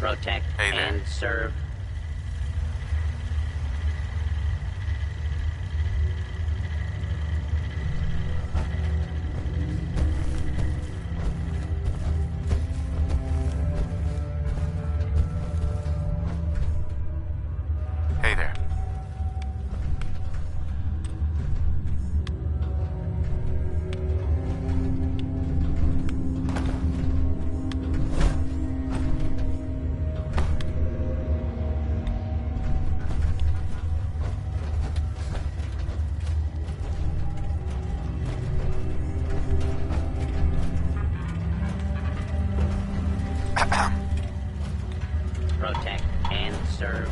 Protect Hey there. and serve. Hey there. Protect and serve.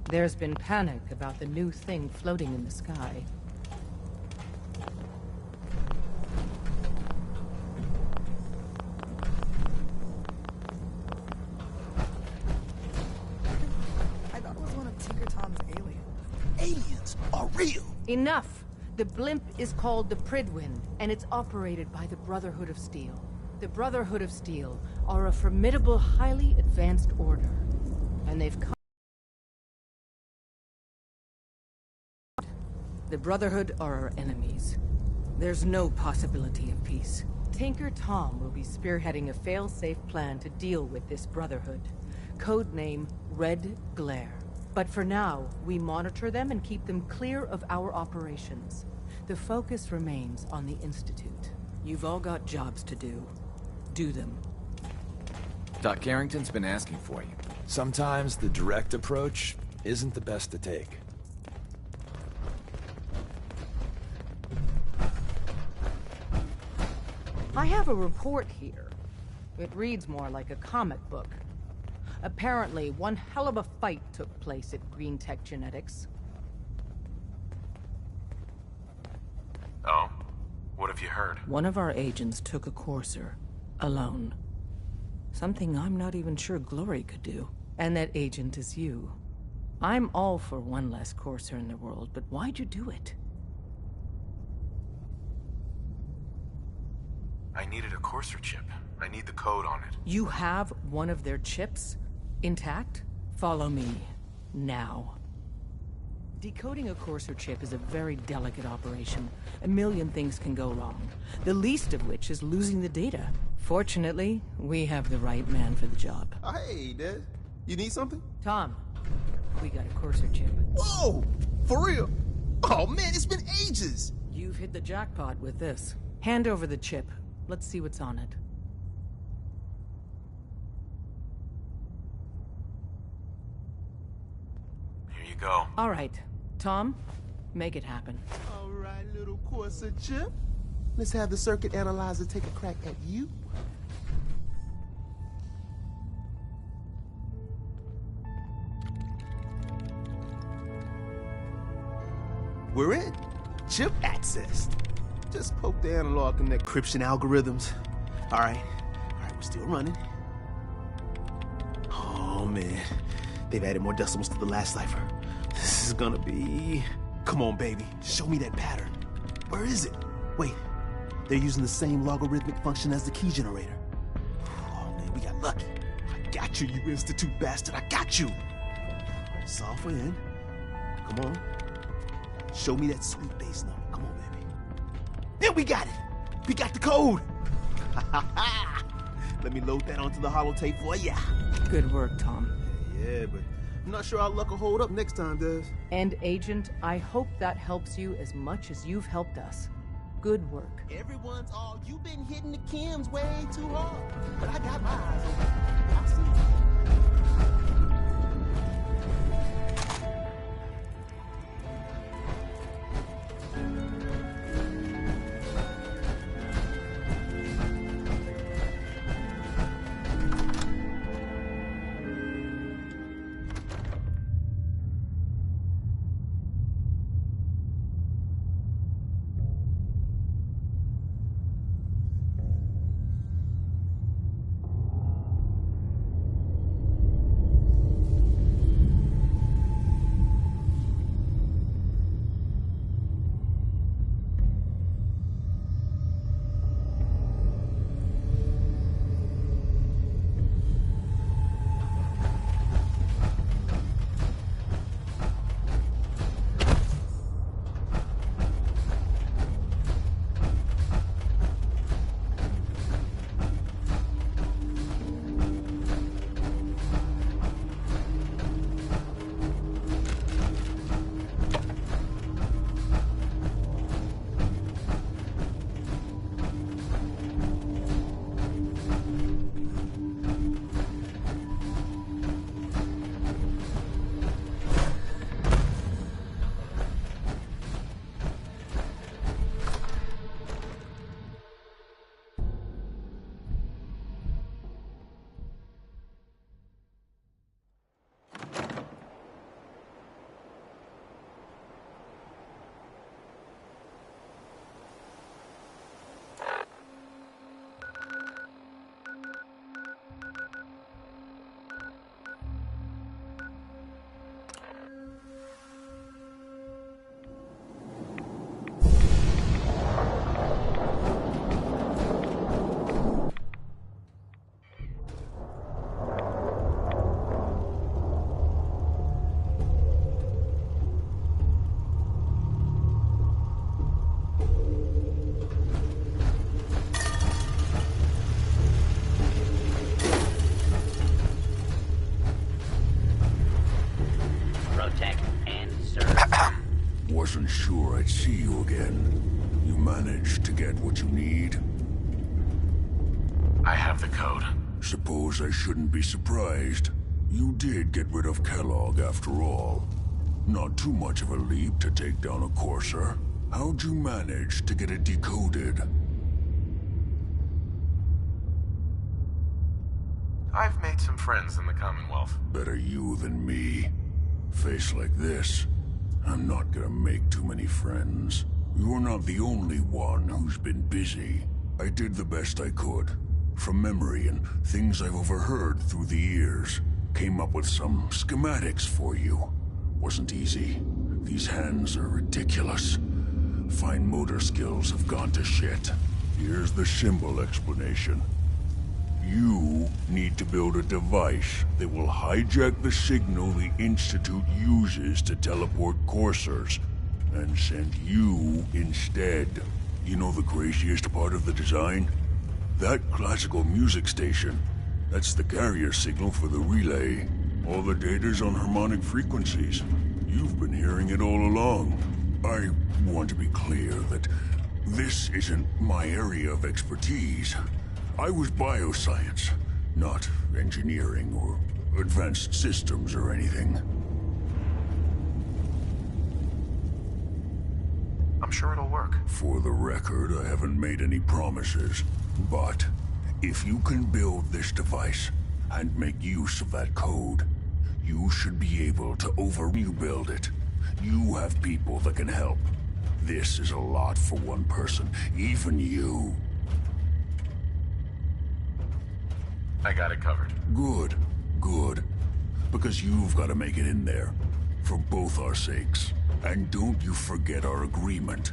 There's been panic about the new thing floating in the sky. I thought it was one of Tinker Tom's aliens. Aliens are real! Enough! The blimp is called the Pridwin, and it's operated by the Brotherhood of Steel. The Brotherhood of Steel are a formidable, highly advanced order. And they've come... The Brotherhood are our enemies. There's no possibility of peace. Tinker Tom will be spearheading a fail-safe plan to deal with this Brotherhood. Codename Red Glare. But for now, we monitor them and keep them clear of our operations. The focus remains on the Institute. You've all got jobs to do. Do them. Doc Carrington's been asking for you. Sometimes the direct approach isn't the best to take. I have a report here. It reads more like a comic book. Apparently, one hell of a fight took place at Green Tech Genetics. Oh? What have you heard? One of our agents took a courser. Alone. Something I'm not even sure Glory could do. And that agent is you. I'm all for one less courser in the world, but why'd you do it? I needed a Courser chip. I need the code on it. You have one of their chips? Intact? Follow me. Now. Decoding a Courser chip is a very delicate operation. A million things can go wrong. The least of which is losing the data. Fortunately, we have the right man for the job. Hey, Des. You need something? Tom, we got a Courser chip. Whoa! For real? Oh man, it's been ages! You've hit the jackpot with this. Hand over the chip. Let's see what's on it. Here you go. All right. Tom, make it happen. All right, little Corsa chip. Let's have the circuit analyzer take a crack at you. We're in. Chip accessed. Just poke the analog and encryption algorithms. All right, we're still running. Oh man, they've added more decimals to the last cipher. This is gonna be... Come on, baby, show me that pattern. Where is it? Wait, they're using the same logarithmic function as the key generator. Oh man, we got lucky. I got you, you Institute bastard, I got you. Solve for in. Come on. Show me that sweet base number. Come on, baby. Yeah, we got it. We got the code. Let me load that onto the holotape for ya. Good work, Tom. Yeah, but I'm not sure our luck will hold up next time, Des. And Agent, I hope that helps you as much as you've helped us. good work. Everyone's all, you've been hitting the chems way too hard. But I got my eyes open. I see you. Protect and serve. Wasn't sure I'd see you again. You managed to get what you need? I have the code. Suppose I shouldn't be surprised. You did get rid of Kellogg after all. Not too much of a leap to take down a courser. How'd you manage to get it decoded? I've made some friends in the Commonwealth. Better you than me. Face like this, I'm not gonna make too many friends. You're not the only one who's been busy. I did the best I could. From memory and things I've overheard through the years. Came up with some schematics for you. Wasn't easy. These hands are ridiculous. Fine motor skills have gone to shit. Here's the symbol explanation. You need to build a device that will hijack the signal the Institute uses to teleport coursers, and send you instead. You know the craziest part of the design? That classical music station. That's the carrier signal for the relay. All the data's on harmonic frequencies. You've been hearing it all along. I want to be clear that this isn't my area of expertise. I was bioscience, not engineering or advanced systems or anything. I'm sure it'll work. For the record, I haven't made any promises, but if you can build this device and make use of that code, you should be able to you build it. You have people that can help. This is a lot for one person, even you. I got it covered. Good, good. Because you've got to make it in there. For both our sakes. And don't you forget our agreement.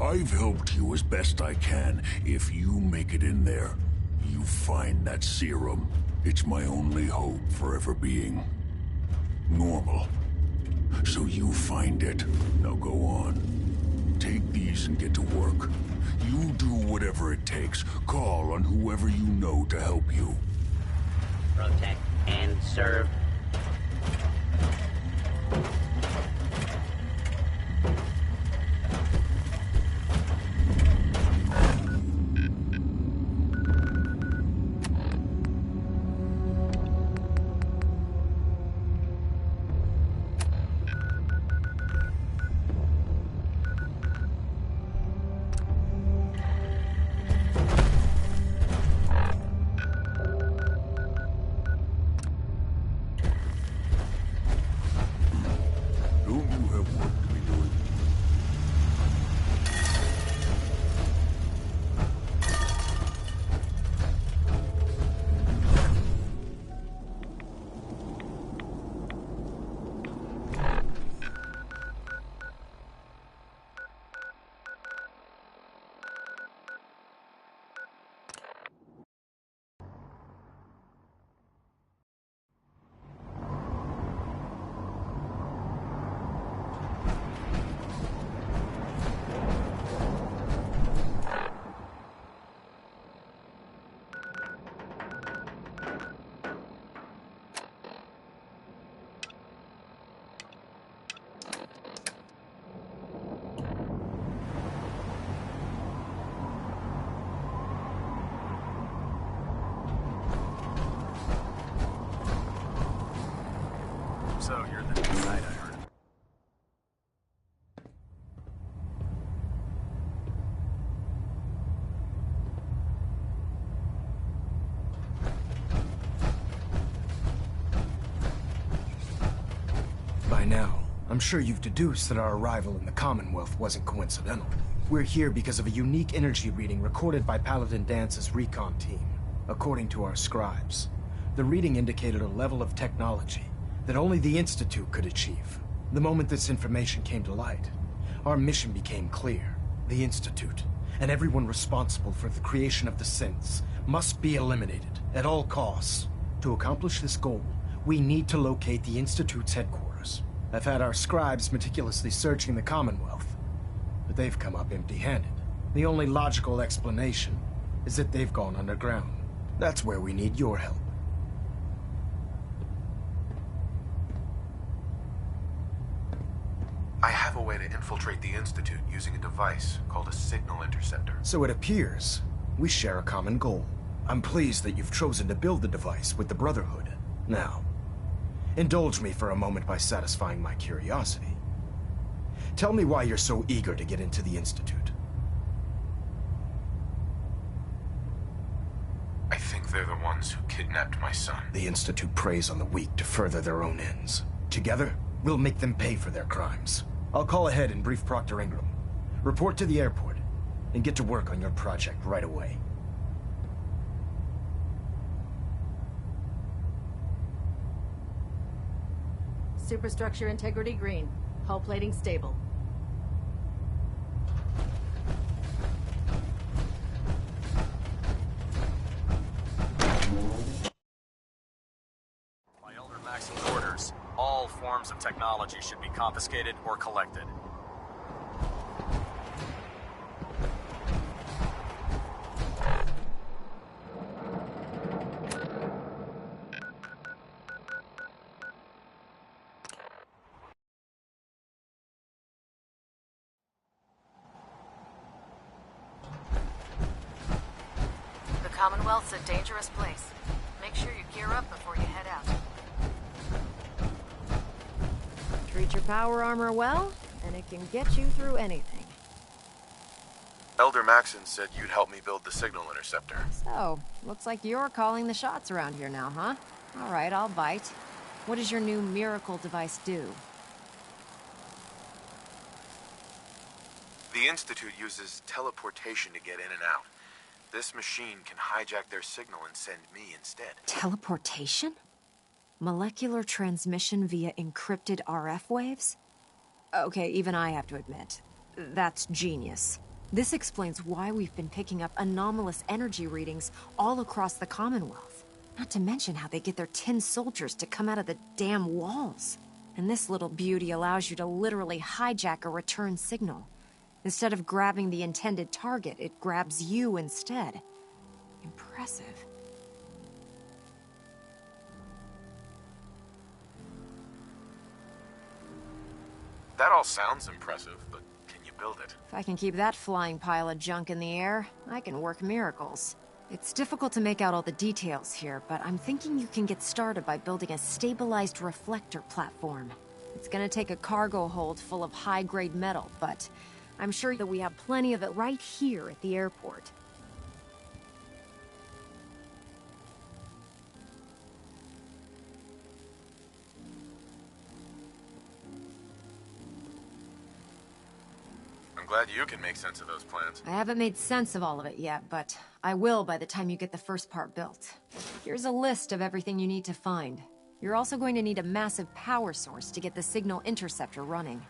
I've helped you as best I can. If you make it in there, you find that serum. It's my only hope for ever being normal. So you find it. Now go on. Take these and get to work. You do whatever it takes. Call on whoever you know to help you. Protect and serve. now, I'm sure you've deduced that our arrival in the Commonwealth wasn't coincidental. We're here because of a unique energy reading recorded by Paladin Dance's recon team. According to our scribes, the reading indicated a level of technology that only the Institute could achieve. The moment this information came to light, our mission became clear. The Institute, and everyone responsible for the creation of the synths, must be eliminated at all costs. To accomplish this goal, we need to locate the Institute's headquarters. I've had our scribes meticulously searching the Commonwealth, but they've come up empty-handed. The only logical explanation is that they've gone underground. That's where we need your help. I have a way to infiltrate the Institute using a device called a signal interceptor. So it appears we share a common goal. I'm pleased that you've chosen to build the device with the Brotherhood. Now, indulge me for a moment by satisfying my curiosity. Tell me why you're so eager to get into the Institute. I think they're the ones who kidnapped my son. The Institute preys on the weak to further their own ends. Together, we'll make them pay for their crimes. I'll call ahead and brief Proctor Ingram. Report to the airport, and get to work on your project right away. Superstructure integrity green. Hull plating stable. By Elder Maxim's orders, all forms of technology should be confiscated or collected. The Commonwealth's a dangerous place. Make sure you gear up before you head out. Treat your power armor well, and it can get you through anything. Elder Maxon said you'd help me build the signal interceptor. So, looks like you're calling the shots around here now, huh? All right, I'll bite. What does your new miracle device do? The Institute uses teleportation to get in and out. This machine can hijack their signal and send me instead. Teleportation? Molecular transmission via encrypted RF waves? Okay, even I have to admit, that's genius. This explains why we've been picking up anomalous energy readings all across the Commonwealth. Not to mention how they get their tin soldiers to come out of the damn walls. And this little beauty allows you to literally hijack a return signal. Instead of grabbing the intended target, it grabs you instead. Impressive. That all sounds impressive, but can you build it? If I can keep that flying pile of junk in the air, I can work miracles. It's difficult to make out all the details here, but I'm thinking you can get started by building a stabilized reflector platform. It's gonna take a cargo hold full of high-grade metal, but I'm sure that we have plenty of it right here at the airport. I'm glad you can make sense of those plans. I haven't made sense of all of it yet, but I will by the time you get the first part built. Here's a list of everything you need to find. You're also going to need a massive power source to get the signal interceptor running.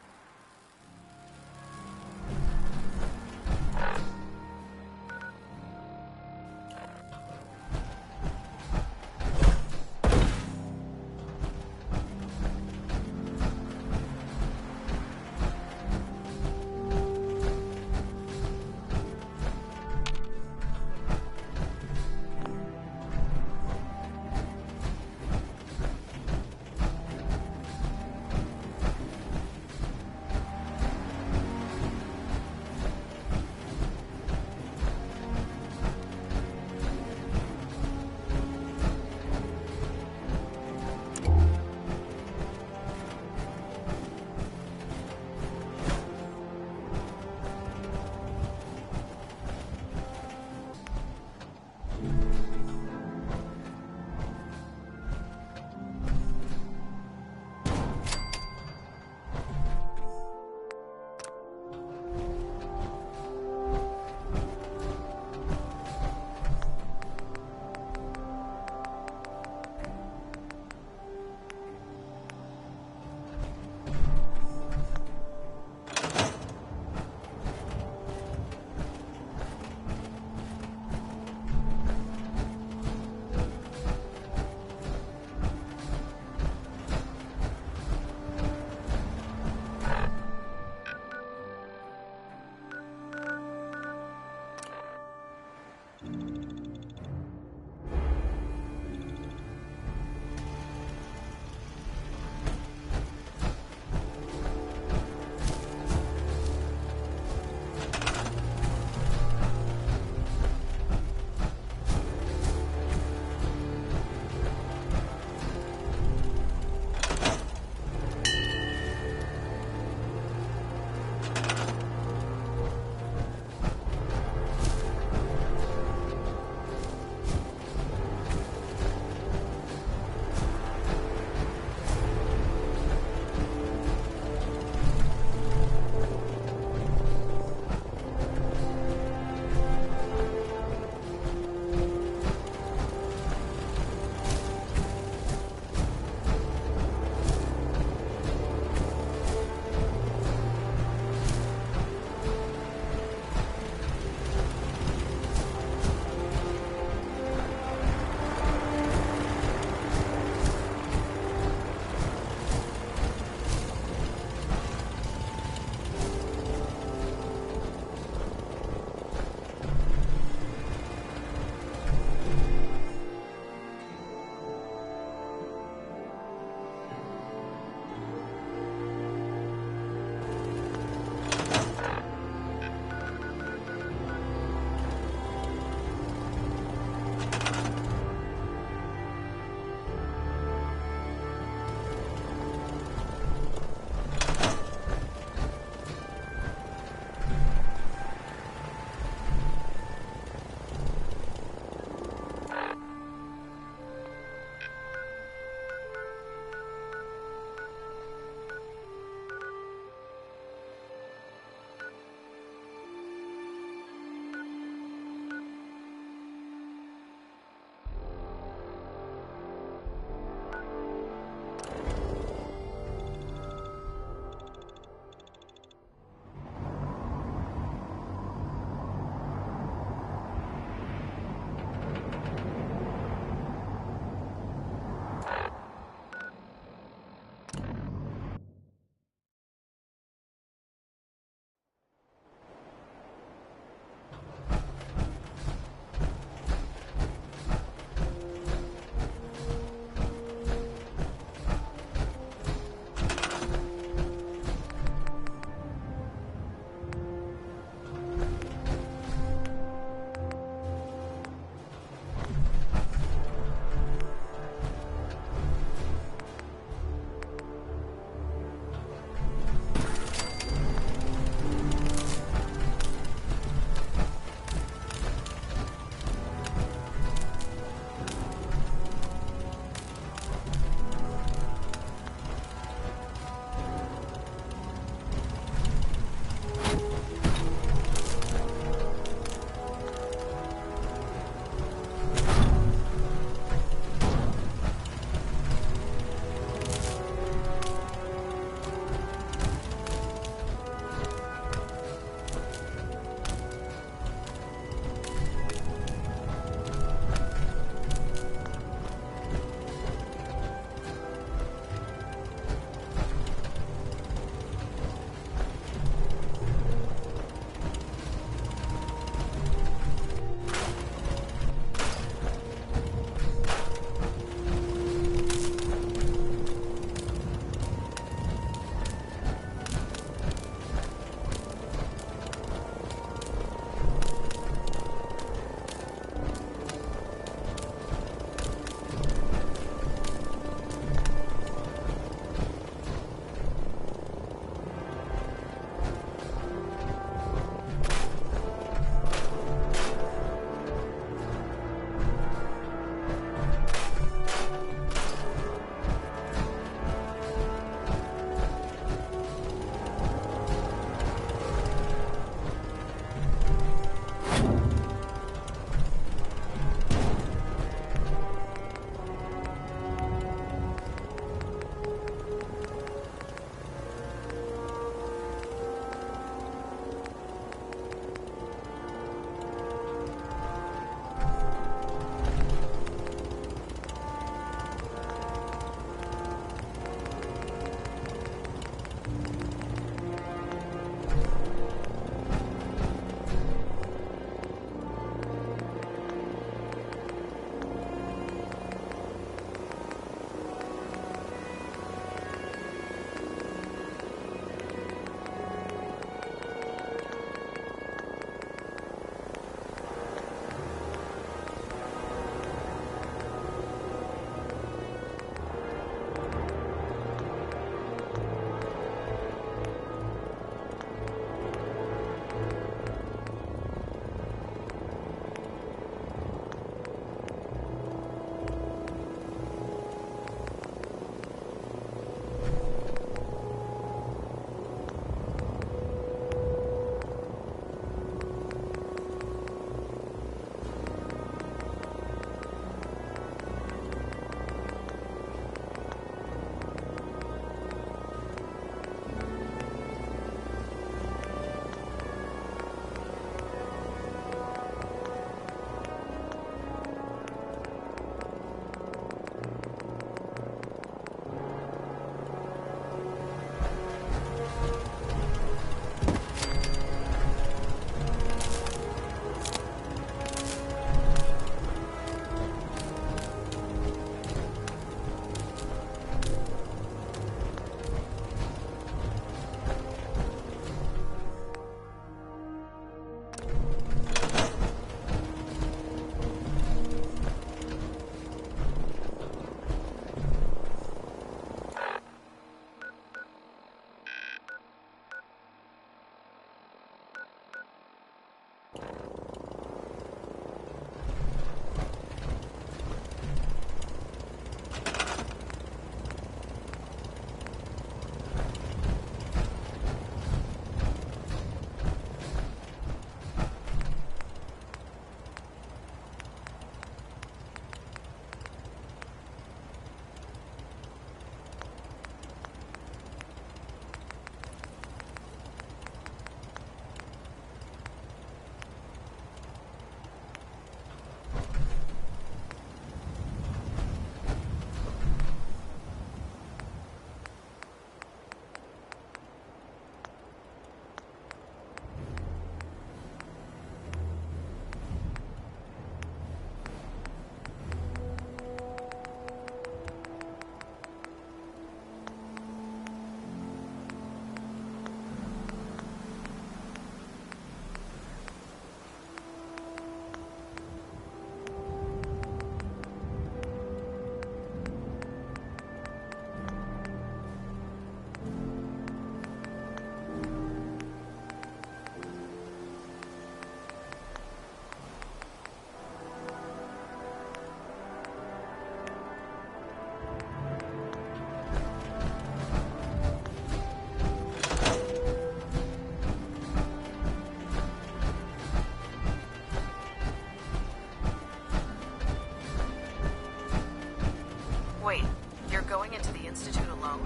Wait, you're going into the Institute alone?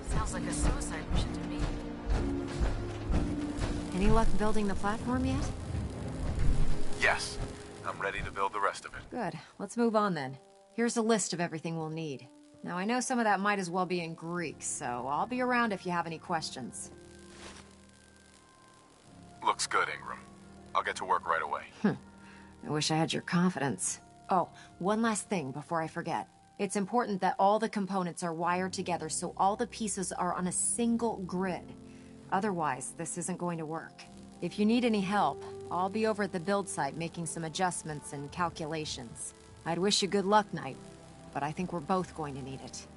Sounds like a suicide mission to me. Any luck building the platform yet? Yes. I'm ready to build the rest of it. Good. Let's move on then. Here's a list of everything we'll need. Now, I know some of that might as well be in Greek, so I'll be around if you have any questions. Looks good, Ingram. I'll get to work right away. I wish I had your confidence. Oh, one last thing before I forget. It's important that all the components are wired together so all the pieces are on a single grid. Otherwise, this isn't going to work. If you need any help, I'll be over at the build site making some adjustments and calculations. I'd wish you good luck, Knight, but I think we're both going to need it.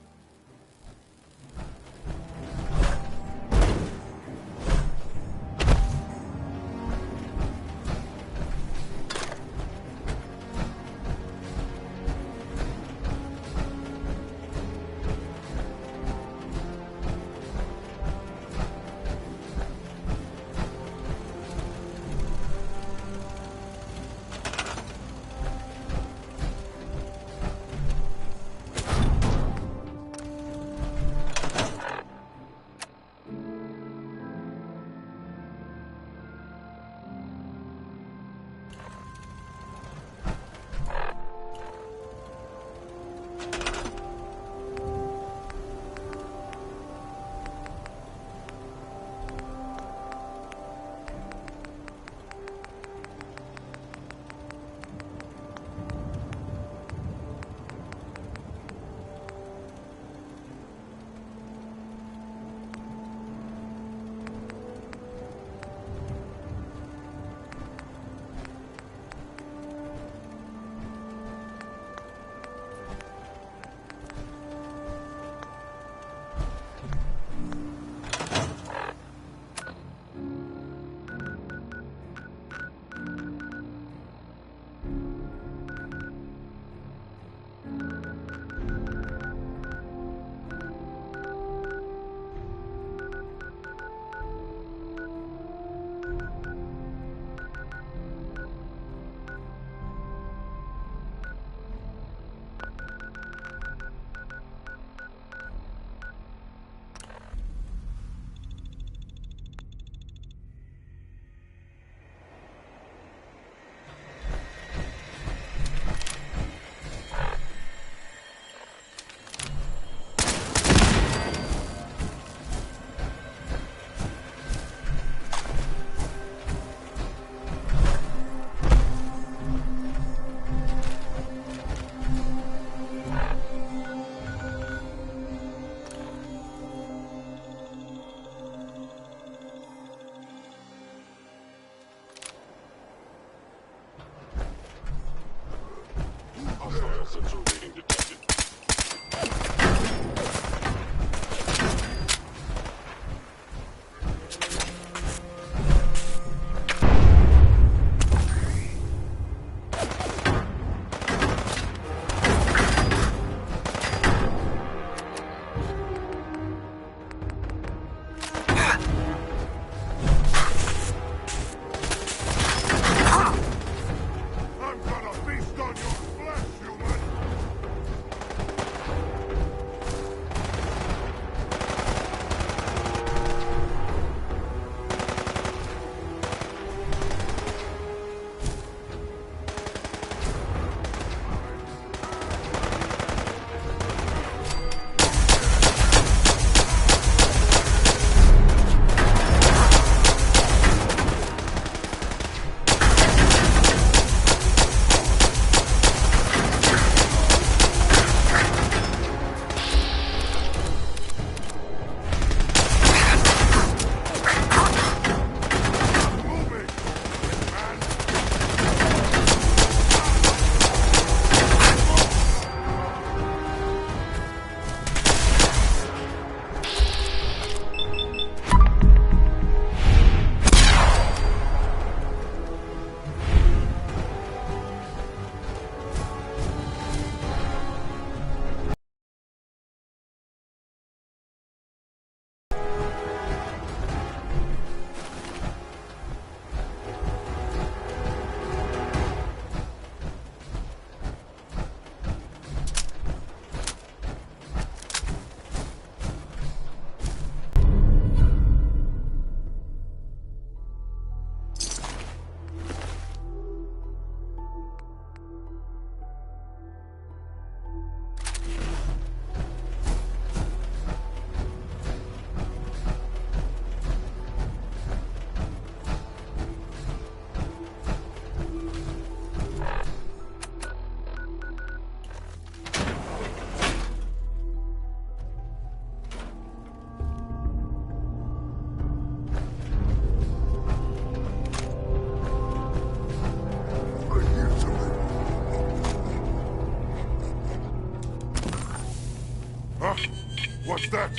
What's that?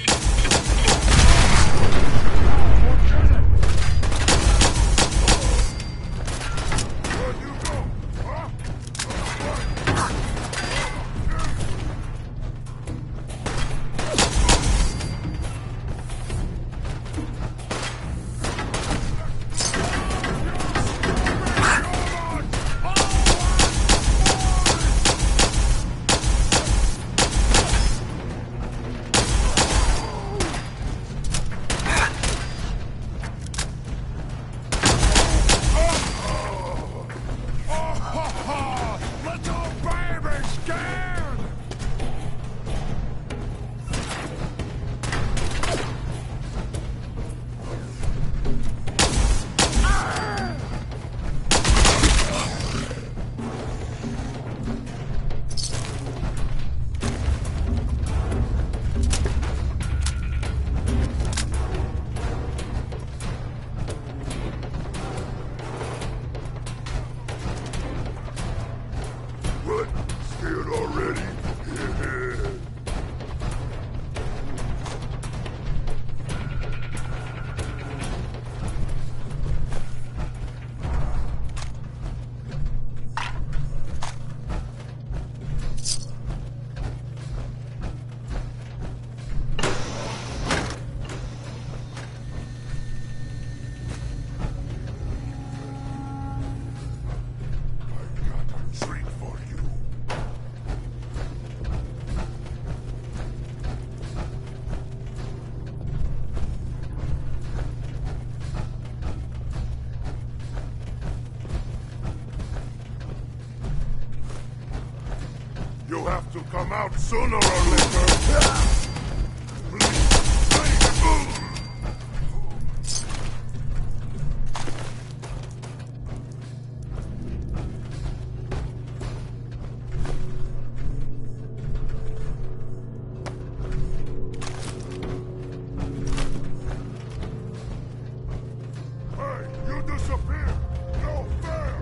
Where'd you go? Huh? Little baby scared! What? Scared already? Yeah. I got a treat for you. You have to come out sooner or later. Please, please. Hey, you disappear! No fair!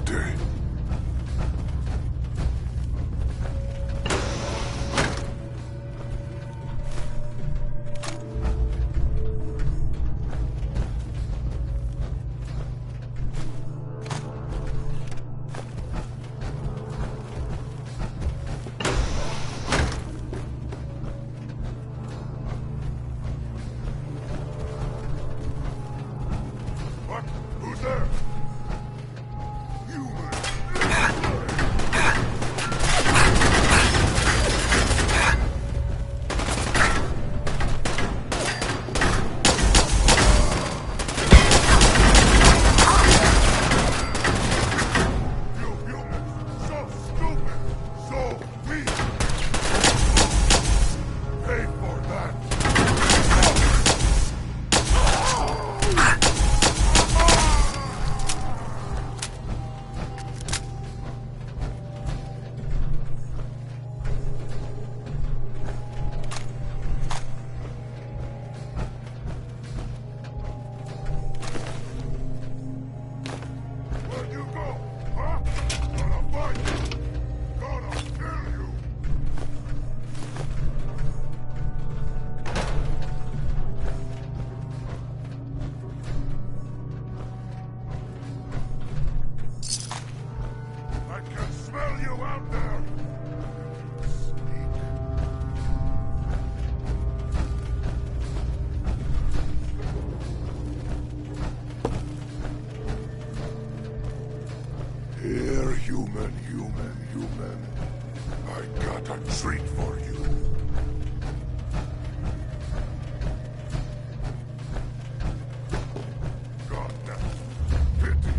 Adelante. What? Who's there? Where'd you go? Huh? Gonna fight you! Gonna kill you! I can smell you out there! Sneak. Here, human. I got a treat for you. Goddamn pity.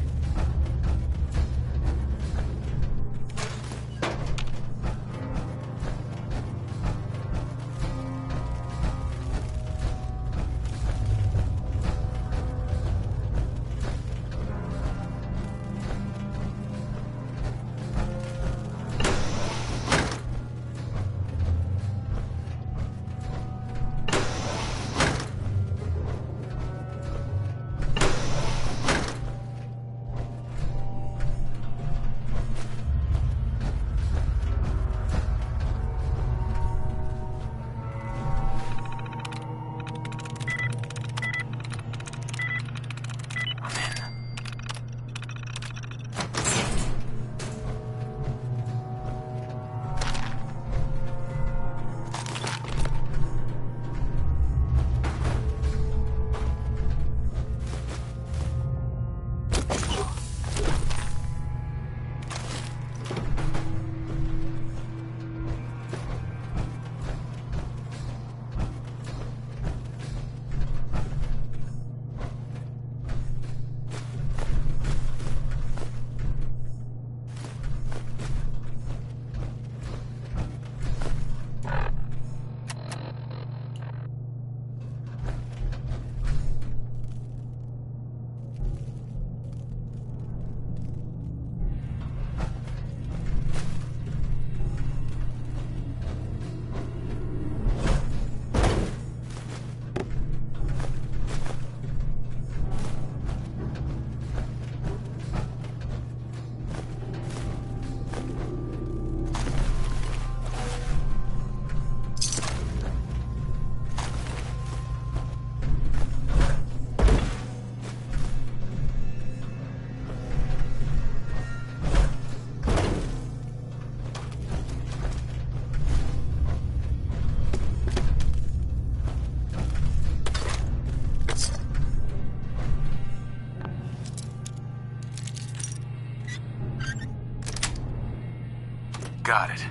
Got it.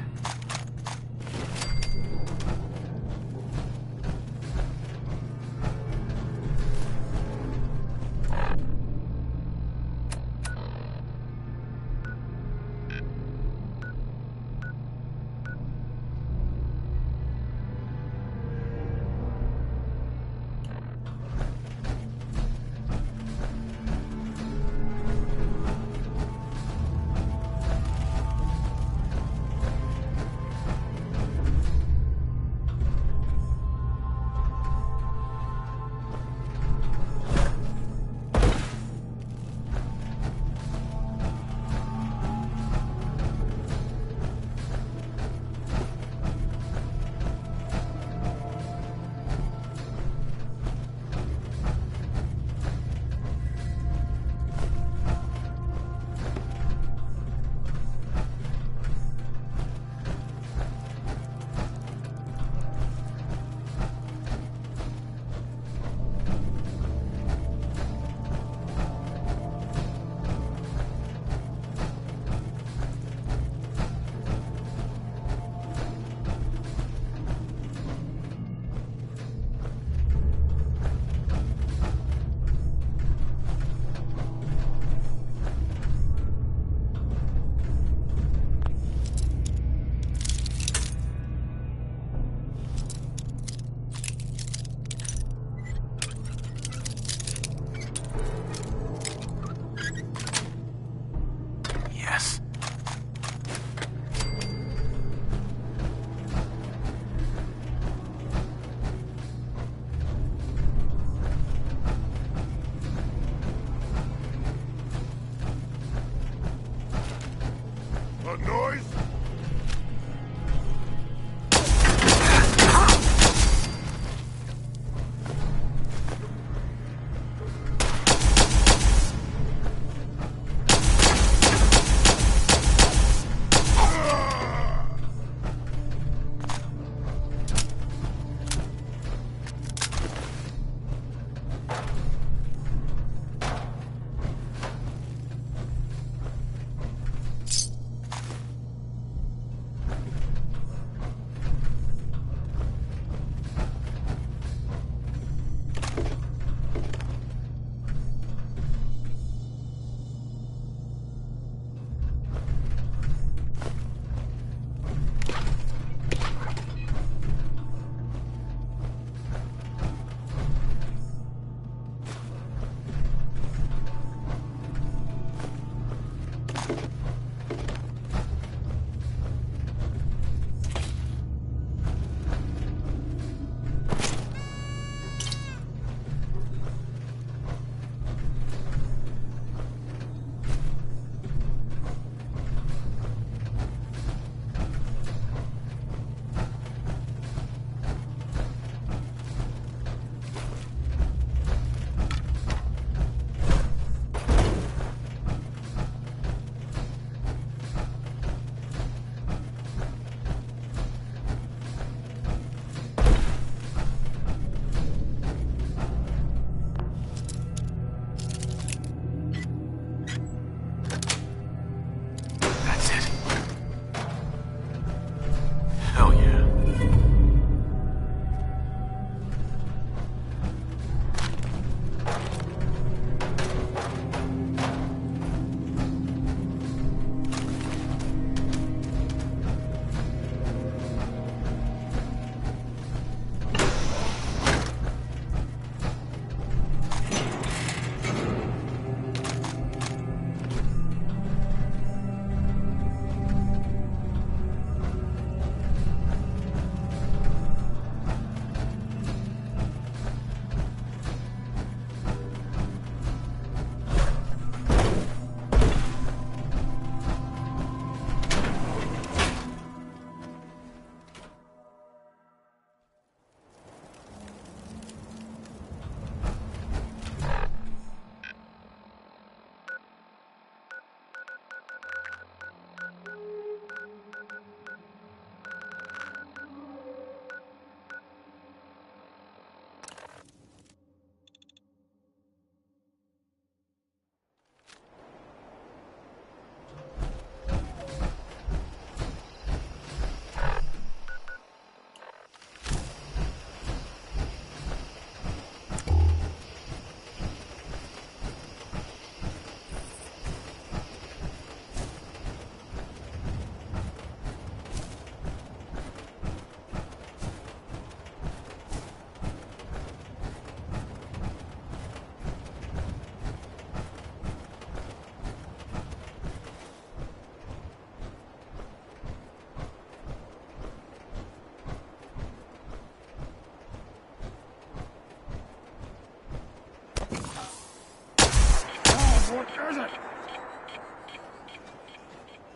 What is it?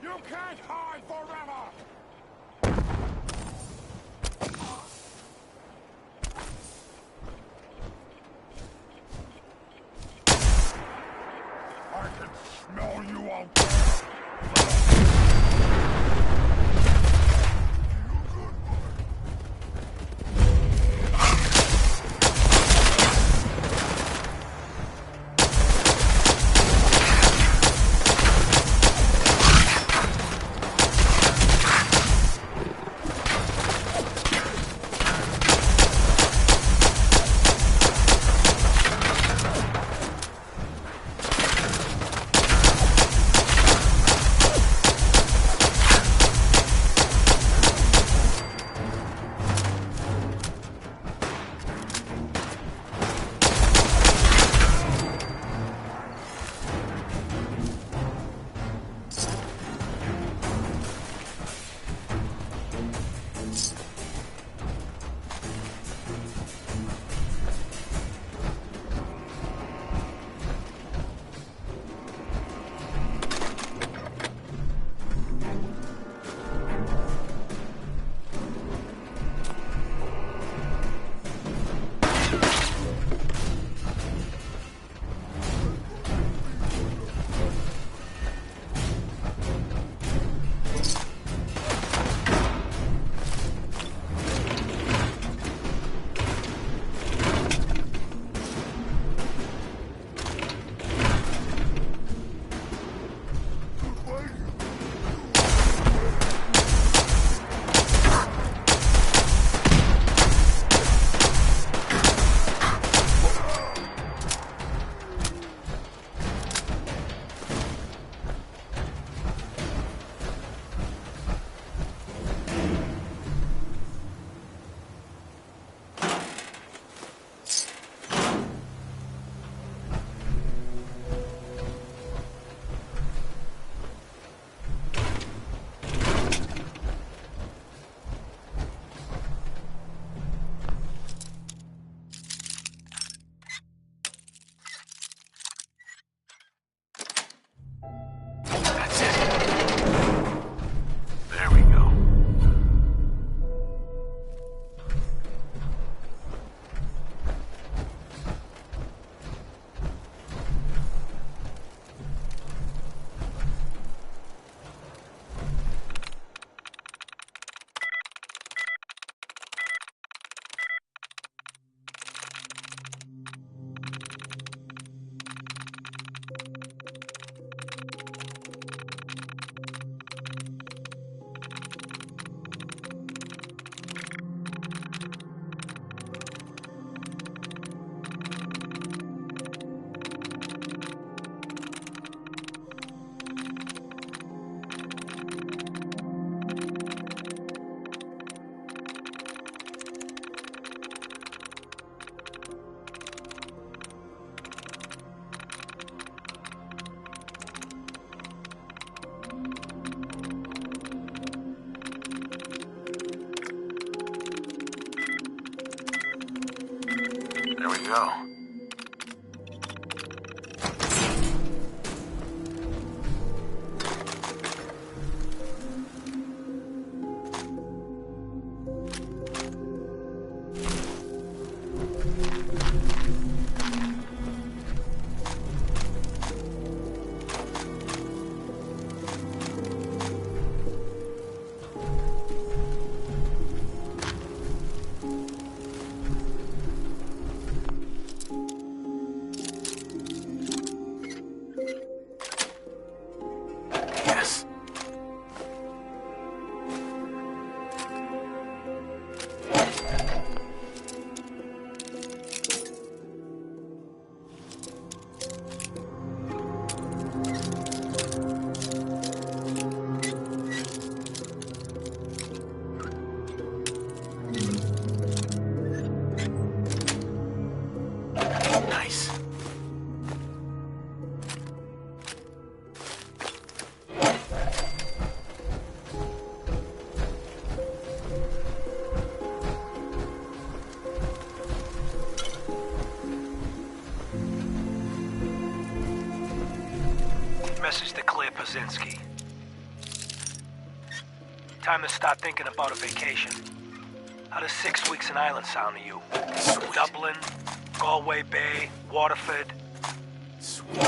You can't hide forever! I can smell you out there! There we go. Message to Claire Pazinski. Time to start thinking about a vacation. How does 6 weeks in Ireland sound to you? Sweet. Dublin, Galway Bay, Waterford. Sweet.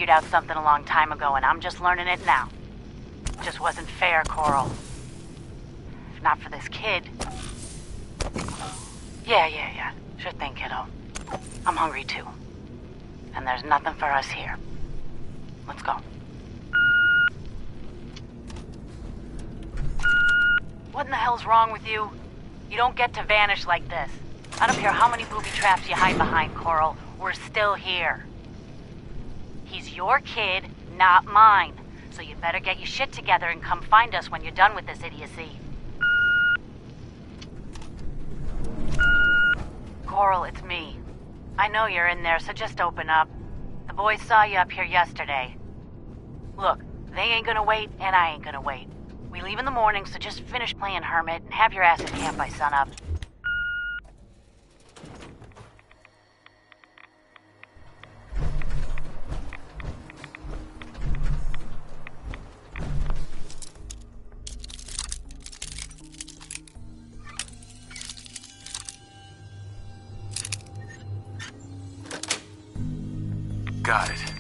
figured out something a long time ago, and I'm just learning it now. Just wasn't fair, Coral. If not for this kid... Yeah. Sure thing, kiddo. I'm hungry too. And there's nothing for us here. Let's go. What in the hell's wrong with you? You don't get to vanish like this. I don't care how many booby traps you hide behind, Coral. We're still here. He's your kid, not mine. So you better get your shit together and come find us when you're done with this idiocy. Coral, it's me. I know you're in there, so just open up. The boys saw you up here yesterday. Look, they ain't gonna wait, and I ain't gonna wait. We leave in the morning, so just finish playing hermit and have your ass at camp by sunup. Got it.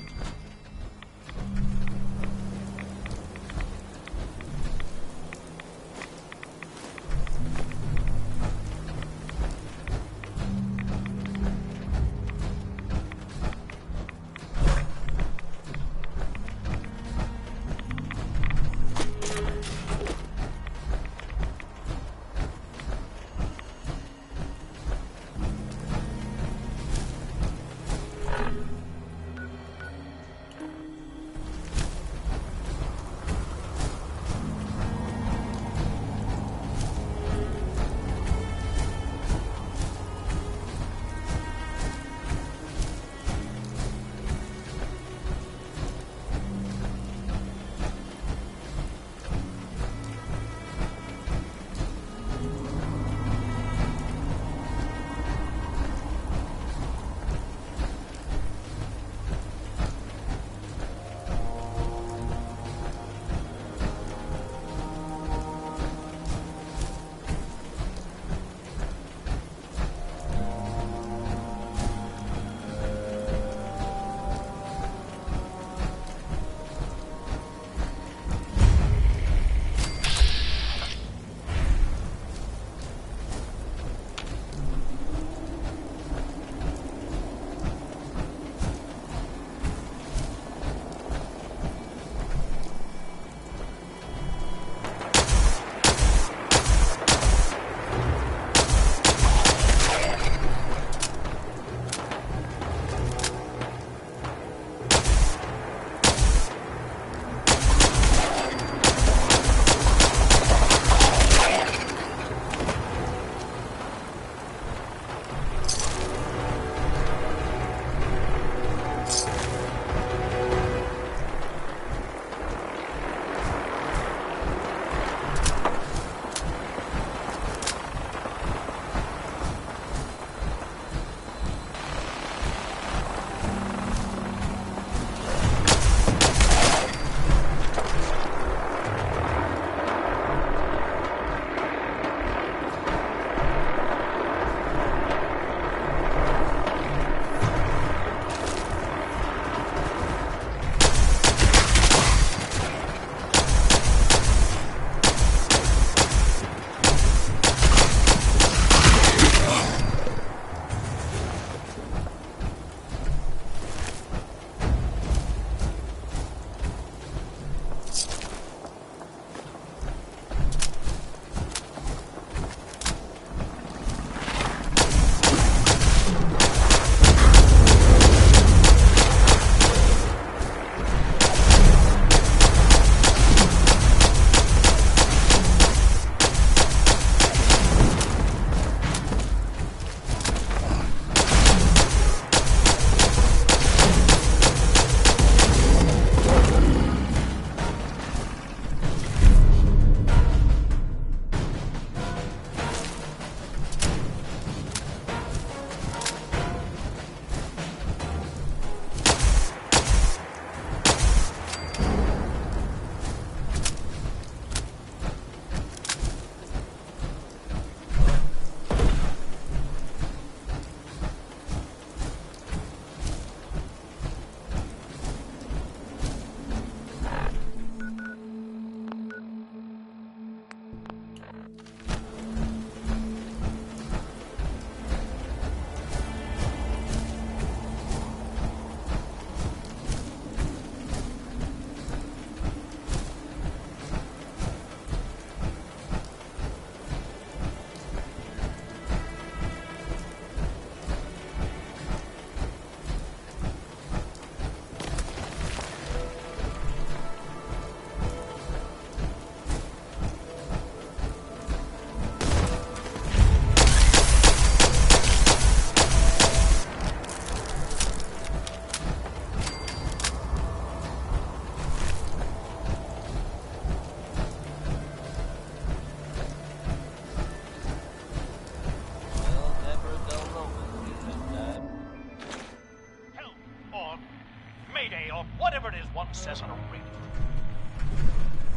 says on a radio.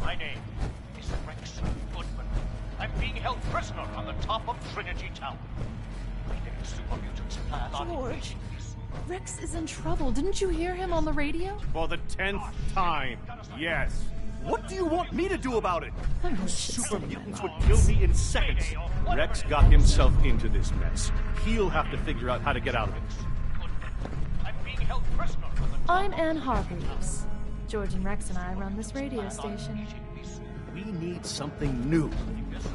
My name is Rex Goodman. I'm being held prisoner on the top of Trinity Tower. I think the super mutants plan on George, Rex is in trouble. Didn't you hear him on the radio? For the 10th time, yes. What do you want me to do about it? Those super mutants would kill me in seconds. Rex got himself into this mess. He'll have to figure out how to get out of it. I'm Anne Hargreaves. George and Rex and I run this radio station. We need something new.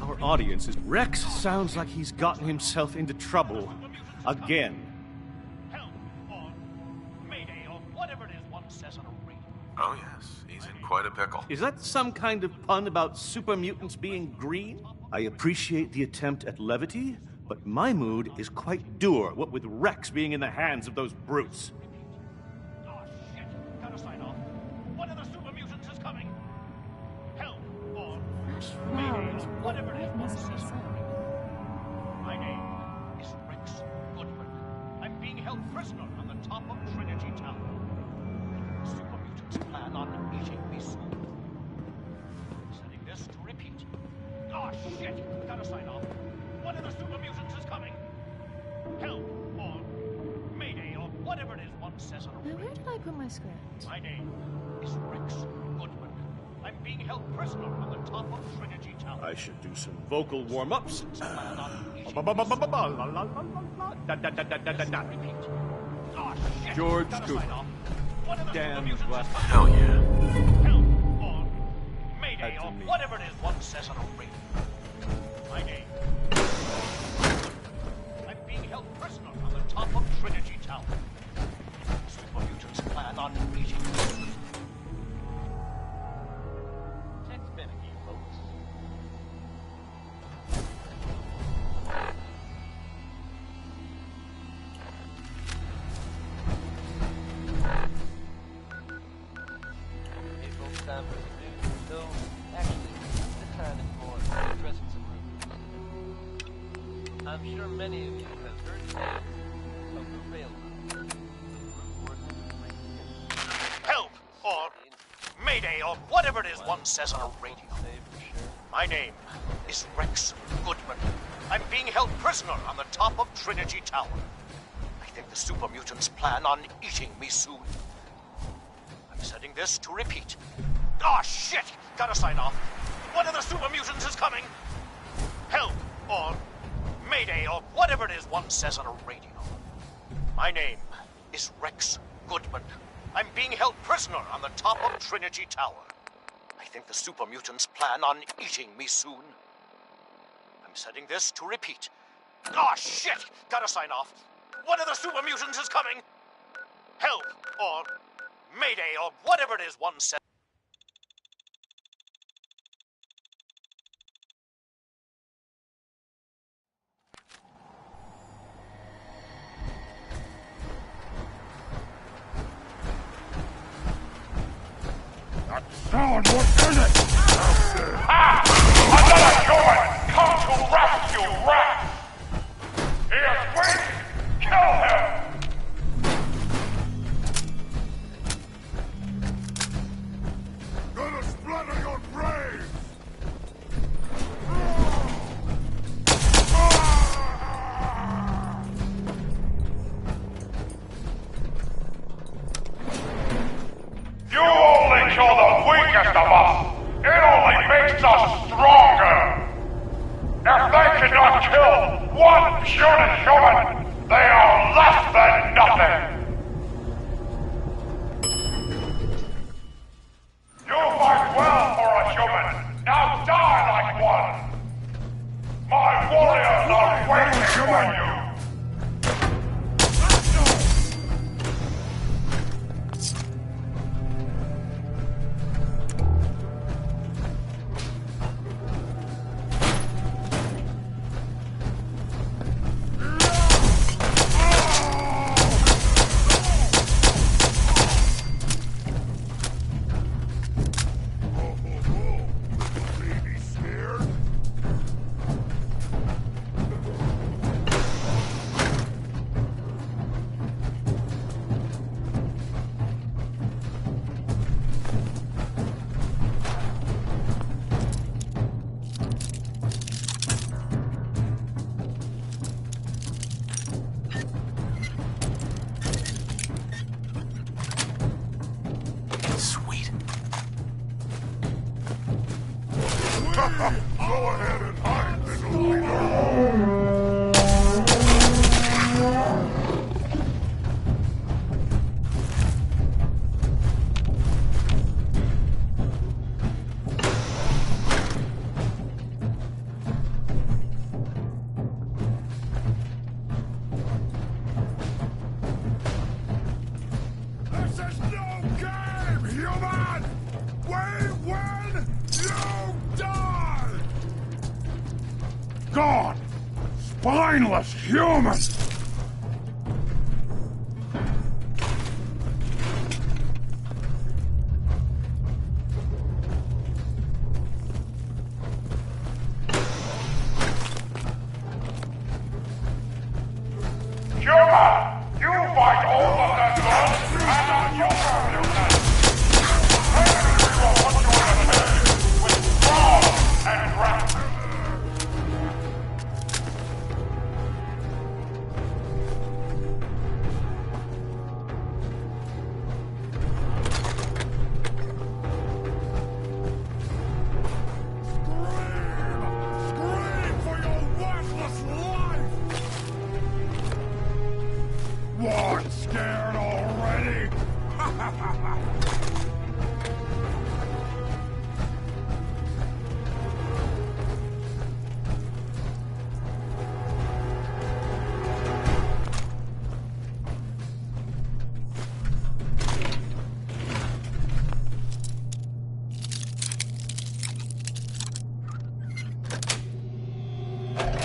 Our audience is... Rex sounds like he's gotten himself into trouble. Again. Oh yes, he's in quite a pickle. Is that some kind of pun about super mutants being green? I appreciate the attempt at levity, but my mood is quite dour, what with Rex being in the hands of those brutes. Oh shit! Gotta sign off. One of the super mutants is coming. Help or mayday, whatever it is. My name is Rex Goodman. I'm being held prisoner on the top of Trinity Tower. Super mutants plan on eating me soon. Setting this to repeat. Oh shit! Gotta sign off. One of the super mutants is coming. Help or mayday or whatever it is one says on a Now, where did I put my script? My name is Rex Goodman. I'm being held prisoner on the top of Trinity Tower. I should do some vocal warm-ups. George Cooper. Damn black. Hell yeah. Help or mayday or whatever it is one says on a radio. My name. I'm being held prisoner on the top of Trinity Tower. Super mutants plan on eating me. Text Beneke, folks. Hey folks, time for some news. So, actually, this time it's more addressing some rumors. I'm sure many of you have heard the names of the railroad. Help or mayday or whatever it is one says on a radio. My name is Rex Goodman. I'm being held prisoner on the top of Trinity Tower. I think the super mutants plan on eating me soon. I'm setting this to repeat. Oh shit! Gotta sign off. One of the super mutants is coming. Help or mayday or whatever it is one says on a radio. My name is Rex Goodman. I'm being held prisoner on the top of Trinity Tower. I think the super mutants plan on eating me soon. I'm setting this to repeat. Oh shit! Gotta sign off. One of the super mutants is coming. Help or mayday or whatever it is one says. Sound, what's in it? Another human! Come to rescue Rex! He is weak! Kill him! Gonna splatter your brains! You only kill the weakest of us! It only makes us stronger! If they cannot kill one puny human, they are less than nothing! You fight well for a human! Now die like one! My warriors are waiting for you! Go ahead and hide, little leader. This is no game, human! We win, you die! God! Spineless human! Human! You fight all of that guns and you mutant! Maybe we will put you in a cage with straw and grass. Scream for your worthless life! What, scared already?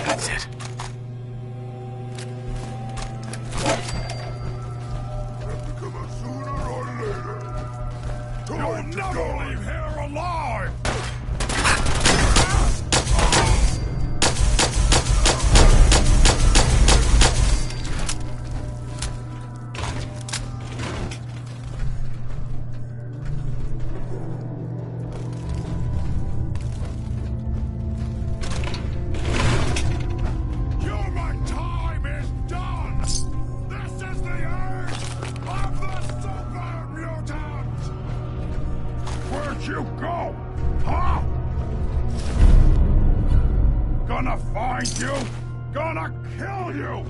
That's it. Sooner or later, you'll never leave here alive! Human time is done! This is the end of the super mutant! Where'd you go? Huh? Gonna find you! Gonna kill you!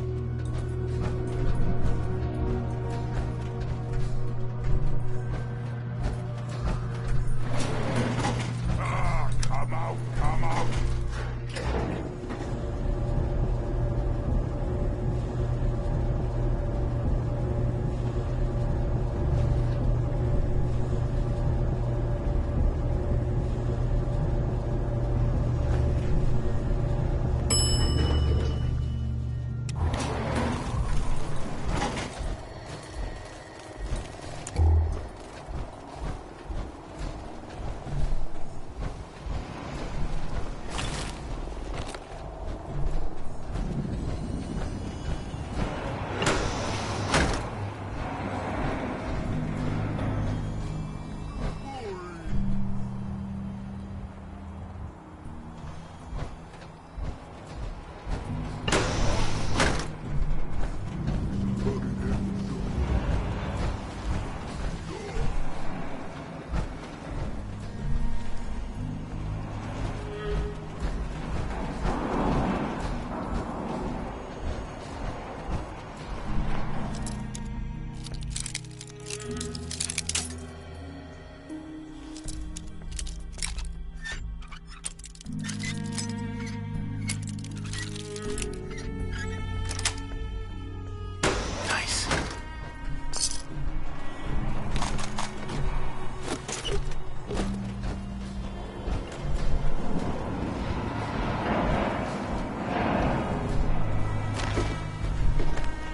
Ah, come out, come out!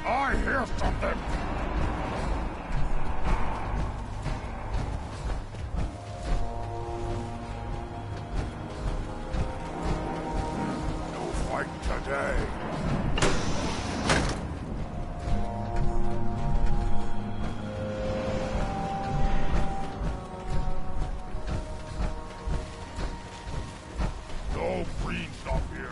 I hear something! No fight today. No green stuff here.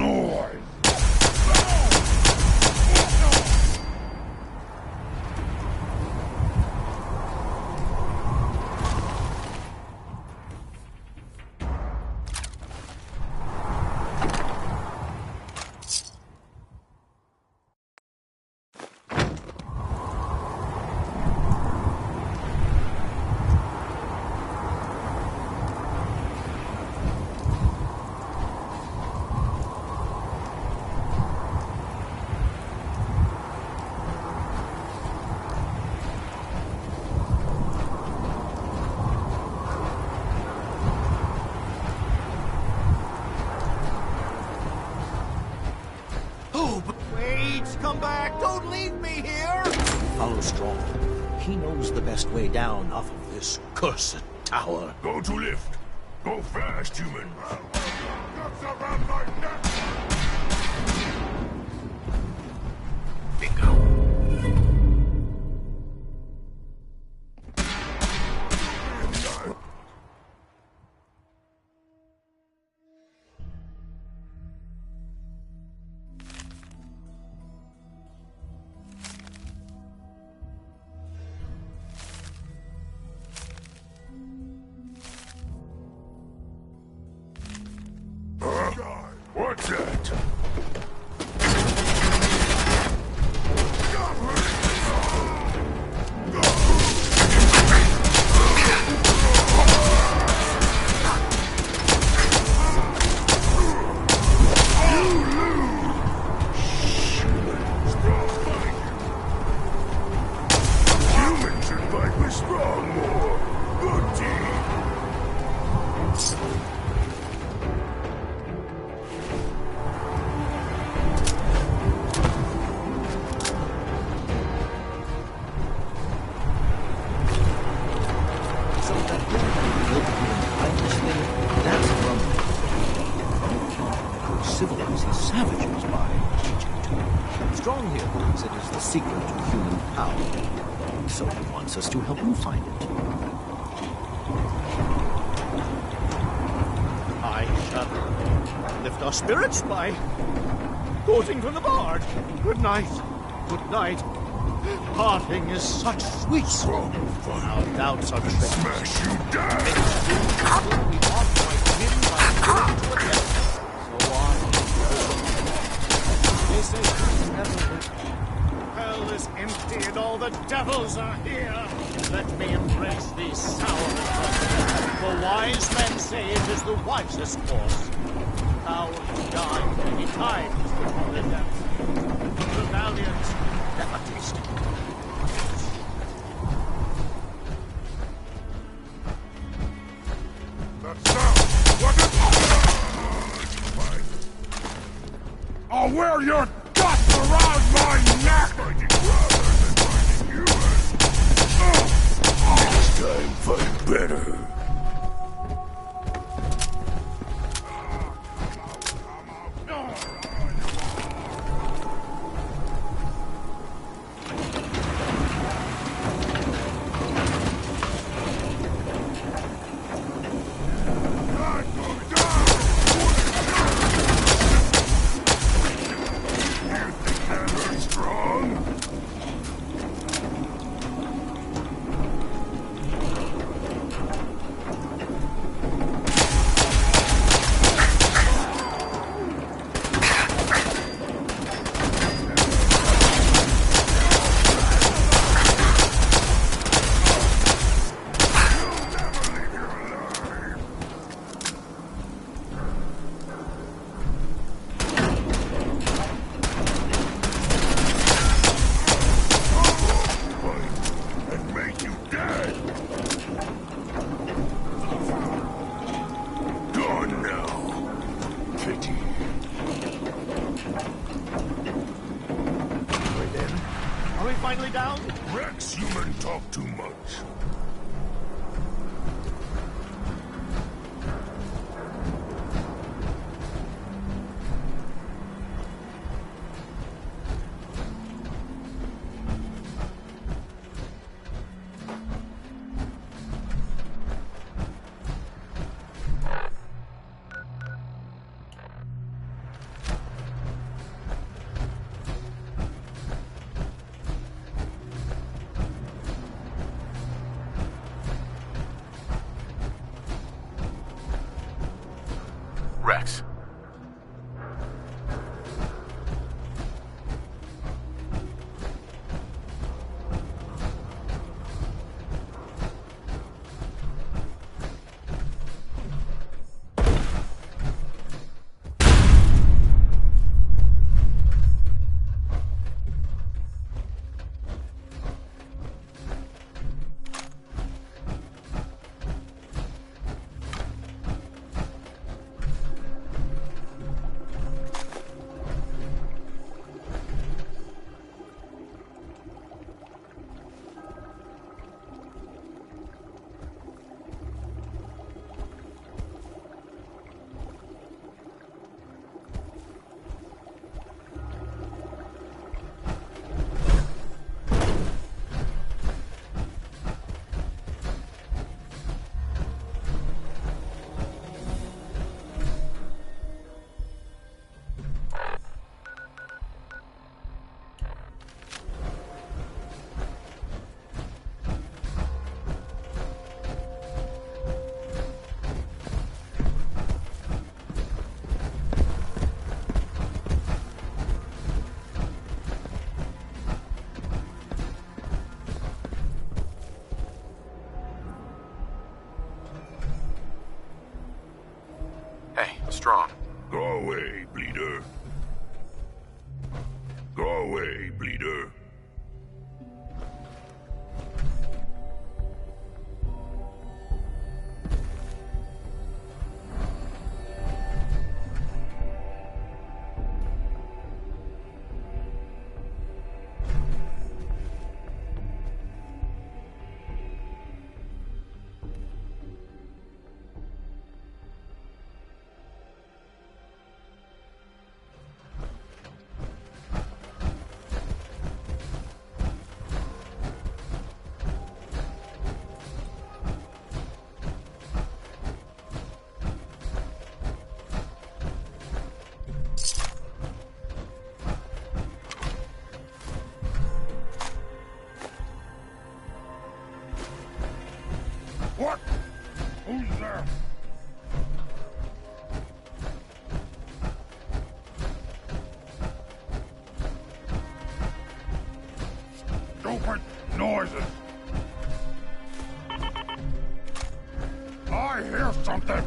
noise. Come back! Don't leave me here! Follow Strong. He knows the best way down off of this cursed tower. Go to lift. Go fast, human. That's around my neck. What's that? Humans should fight with strong more. Good team. Civilizes savages by teaching to. Strong here believes it is the secret to human power. So he wants us to help him find it. I shall lift our spirits by quoting from the bard. Good night. Good night. Parting is such sweet song. Our doubts are tricked. Smash you down. They say hell is empty and all the devils are here. Let me embrace these sour for wise men say it is the wisest course. Cowards die many times before their death. The valiant never taste it. I'll wear your guts around my neck! Next time, fight better. finally down? Rex, human talk too much. Strong. Go away, bleeder. Go away, bleeder. What? Who's there? Stupid noises. I hear something.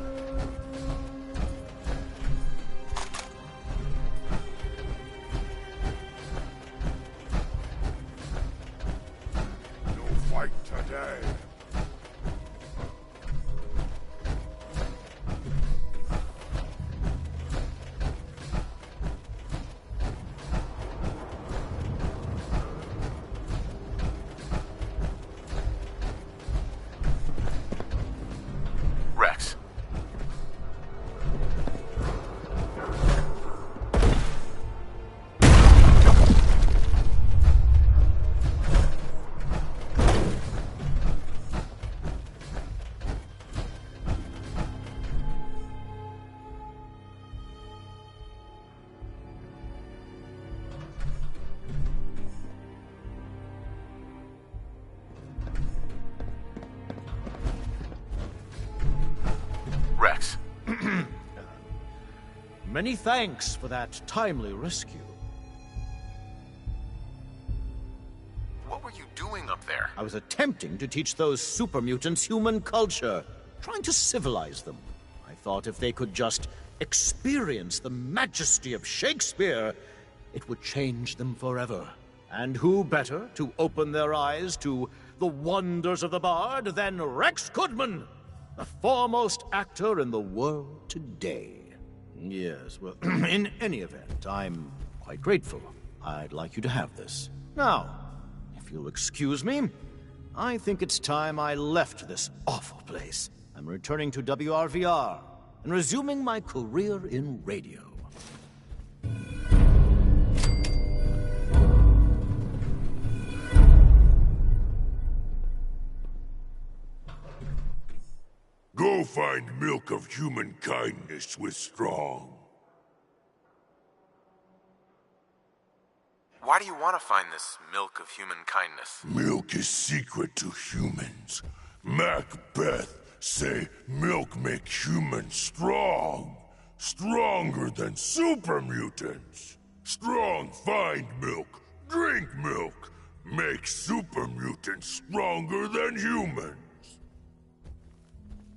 No fight today. Rex. Rex. Many thanks for that timely rescue. What were you doing up there? I was attempting to teach those super mutants human culture, trying to civilize them. I thought if they could just experience the majesty of Shakespeare, it would change them forever. And who better to open their eyes to the wonders of the bard than Rex Goodman, the foremost actor in the world today? Yes, well, in any event, I'm quite grateful. I'd like you to have this. Now, if you'll excuse me, I think it's time I left this awful place. I'm returning to WRVR and resuming my career in radio. Go find milk of human kindness with Strong. Why do you want to find this milk of human kindness? Milk is secret to humans. Macbeth say milk make humans strong. Stronger than super mutants. Strong find milk, drink milk. Make super mutants stronger than humans.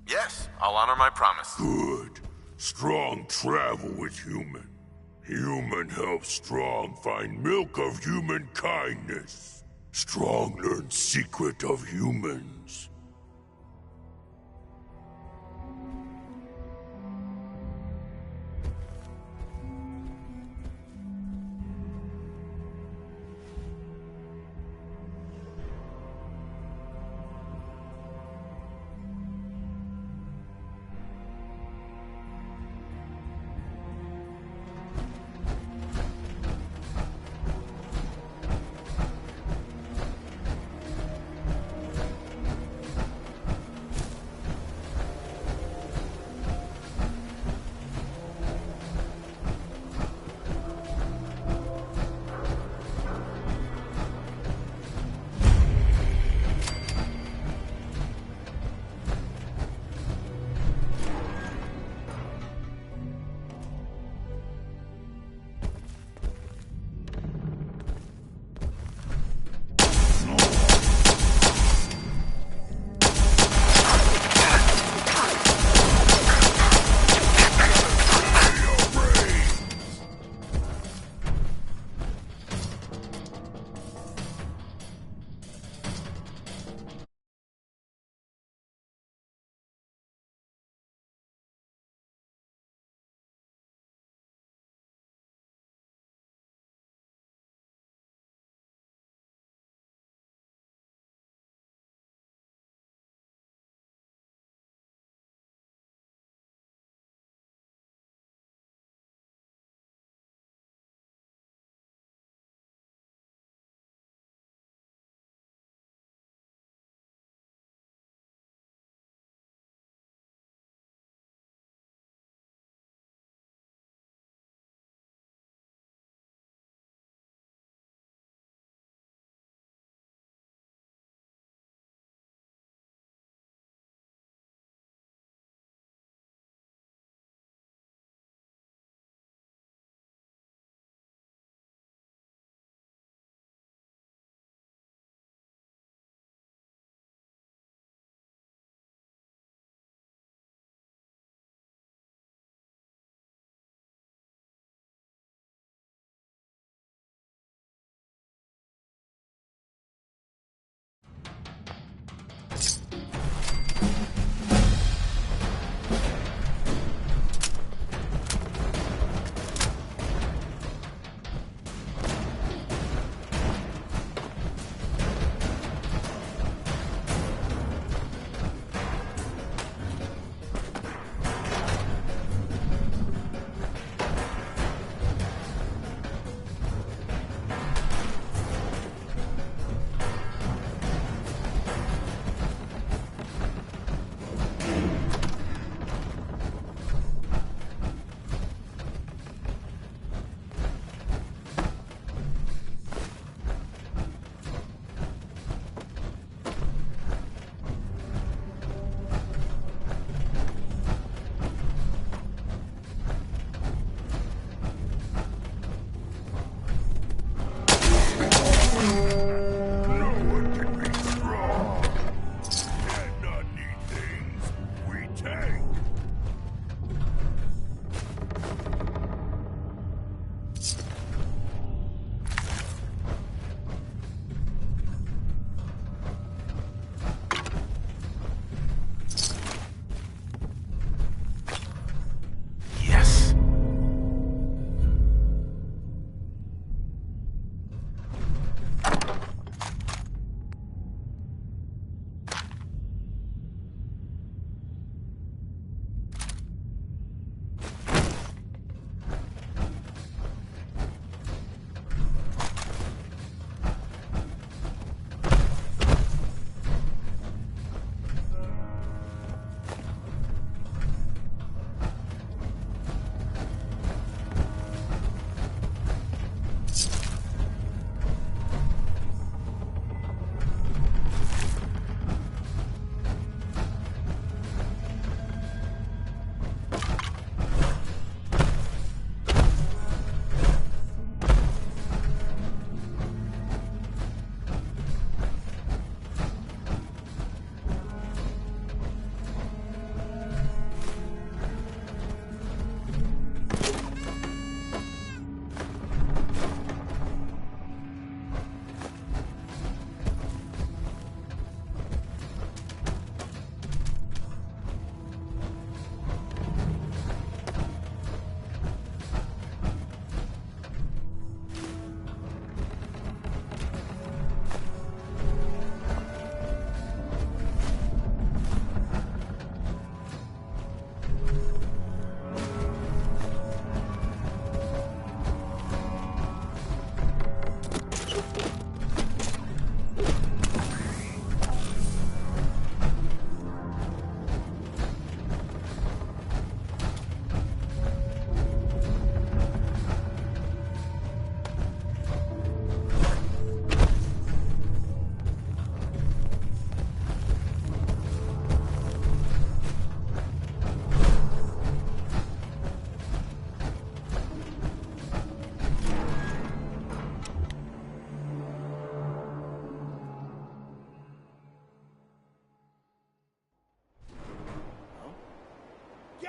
Yes, I'll honor my promise. Good. Strong travel with human. Human helps Strong find milk of human kindness. Strong learn secret of humans.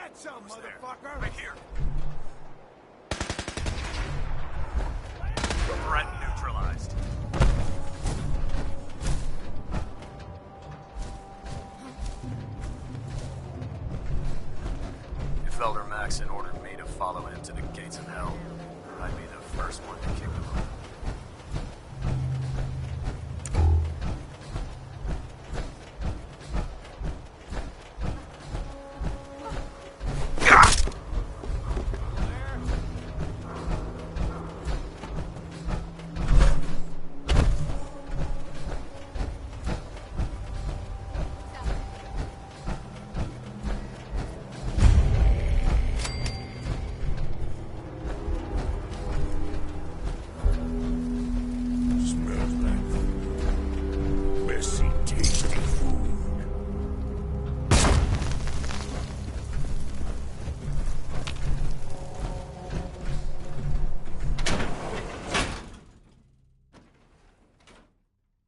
Get some, motherfucker! Right here. Threat neutralized. If Elder Maxon ordered me to follow him to the gates of hell, I'd be the first one to kick him off. Smells like messy, tasty food.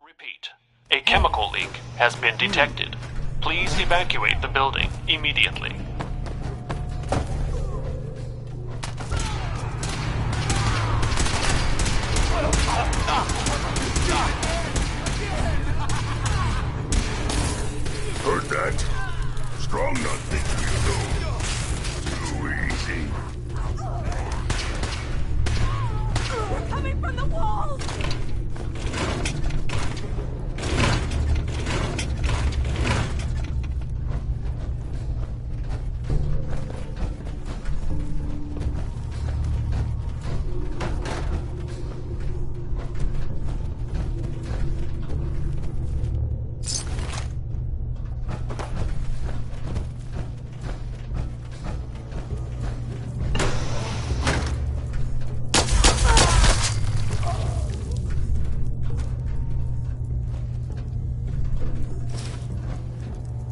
Repeat. A chemical leak has been detected. Please evacuate the building immediately. Heard that? Strong nut thinks we'll go too easy. Coming from the walls!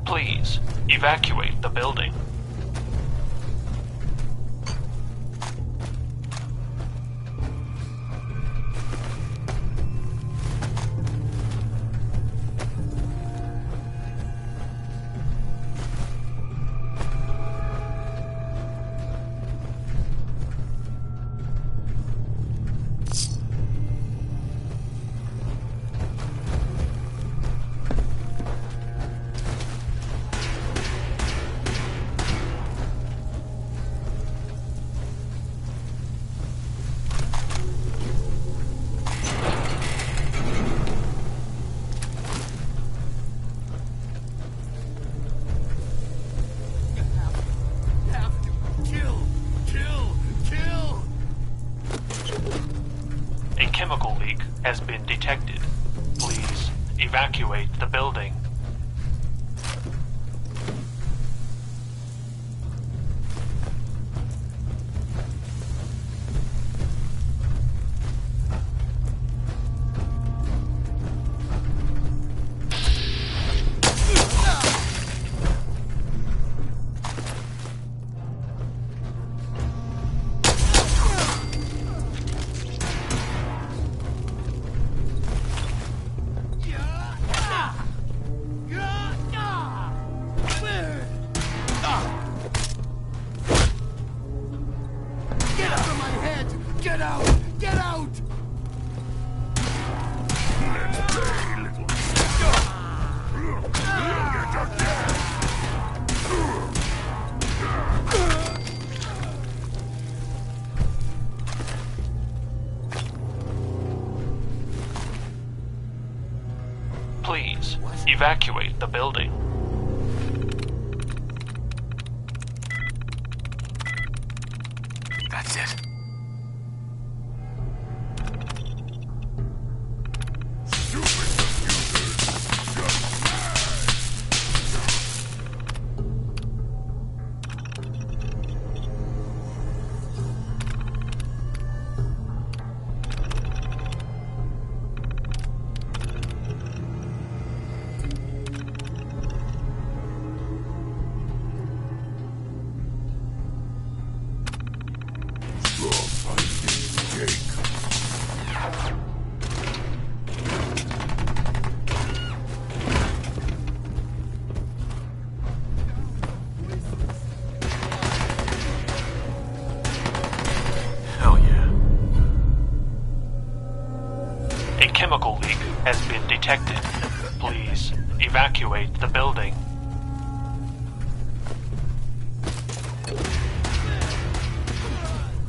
Please evacuate the building. A chemical leak has been detected. Please evacuate the building. Get out of my head! Get out! Get out! Let's play, little get up there! Please evacuate the building. That's it. has been detected. Please evacuate the building.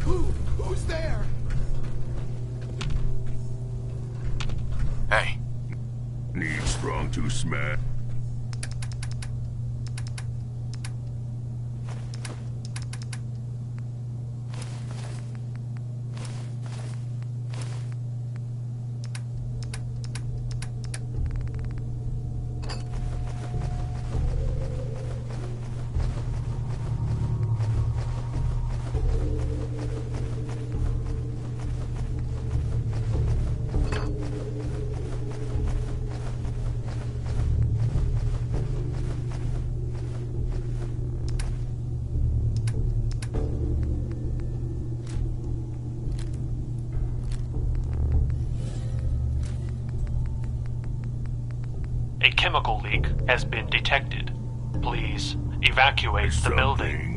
Who's there? Hey. Need strong to smash. A chemical leak has been detected. Please evacuate the building.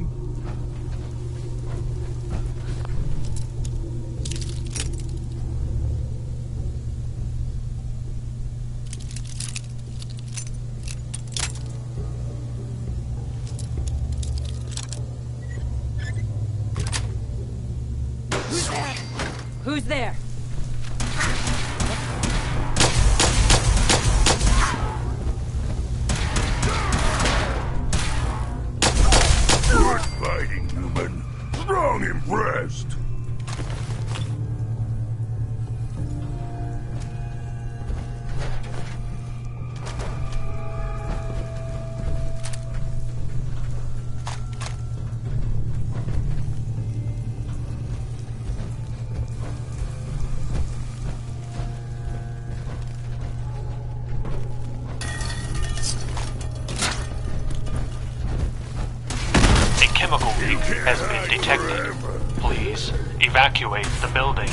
Who's there? Good fighting, human. Strong impressed. Chemical leak has been detected. Please evacuate the building.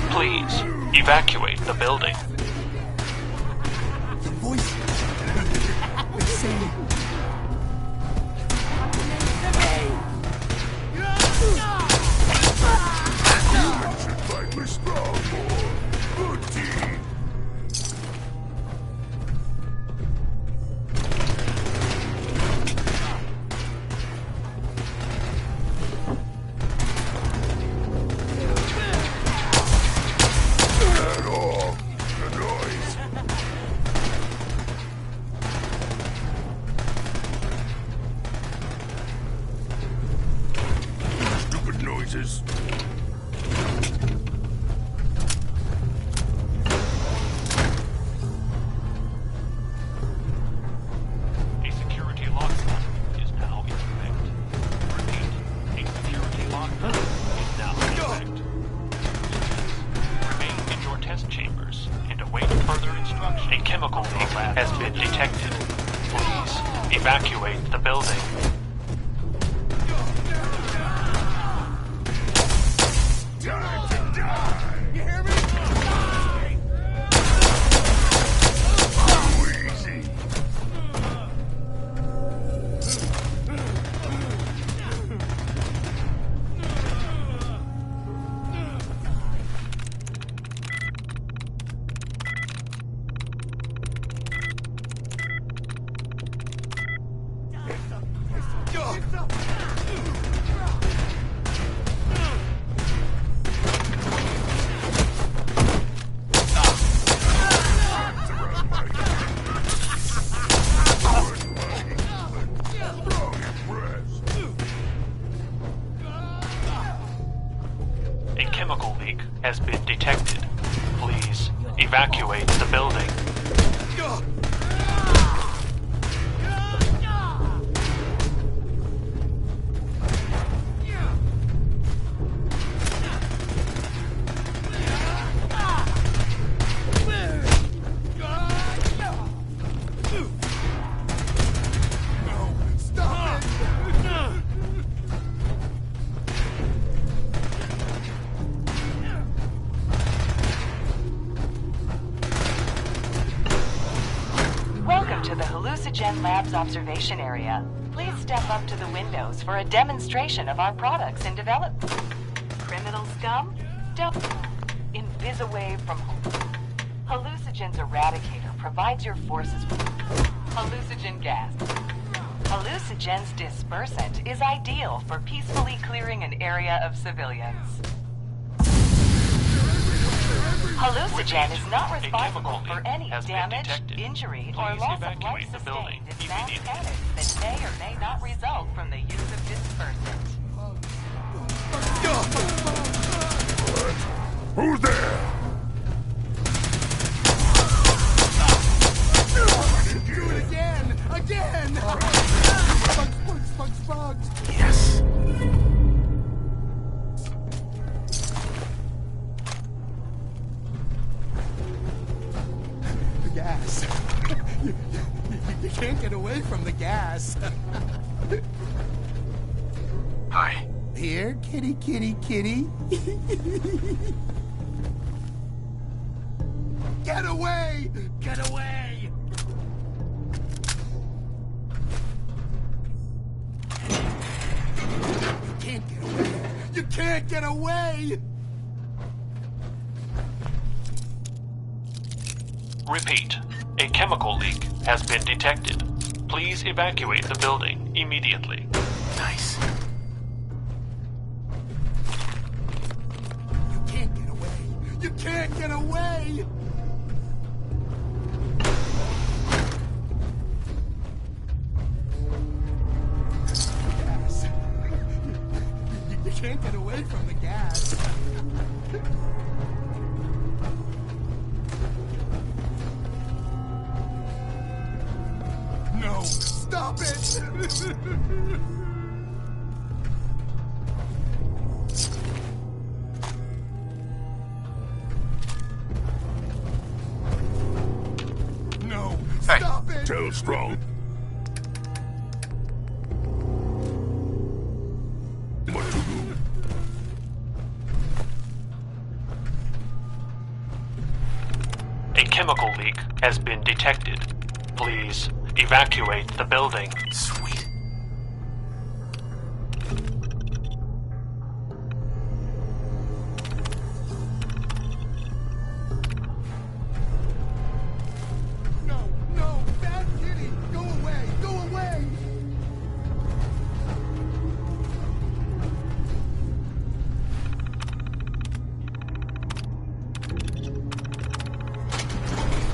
Please evacuate the building. The voice. They say. Humans should fight with strong more. Good team. Turn off the noise. Stupid noises. A security lockdown is now in effect. Repeat, a security lockdown is now in effect. Remain in your test chambers and await further instruction. A chemical leak has been detected. Please evacuate the building. Time to die. You hear me? Too easy. chemical leak has been detected. Please evacuate the building. Welcome to the Hallucinogen Labs observation area. Please step up to the windows for a demonstration of our products in development. Criminal scum? Don't. Invisawave from Hallucinogen's Eradicator provides your forces with hallucinogen gas. Hallucinogen's dispersant is ideal for peacefully clearing an area of civilians. Hallucinogen is not responsible for any damage, injury, or loss of life sustained in mass panics that may or may not result from the use of dispersant. Who's there? Do it again! Again! Bugs! Yes. The gas. You can't get away from the gas. Hi. Here, kitty. Get away! Get away! You can't get away! Repeat. A chemical leak has been detected. Please evacuate the building immediately. Nice. You can't get away! You can't get away! Gas. You can't get away from the gas. No! Stop it! No! Stop it! Tell Strong. What to do? A chemical leak has been detected. Please evacuate the building. Sweet. No! Bad kitty! Go away!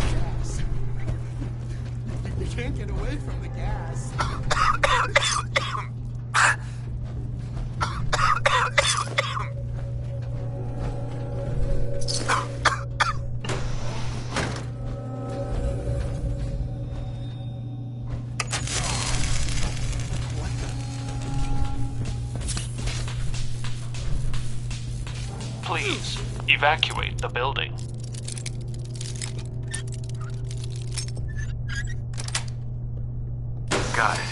Gas. You can't get away from the gas. Please evacuate the building. Got it.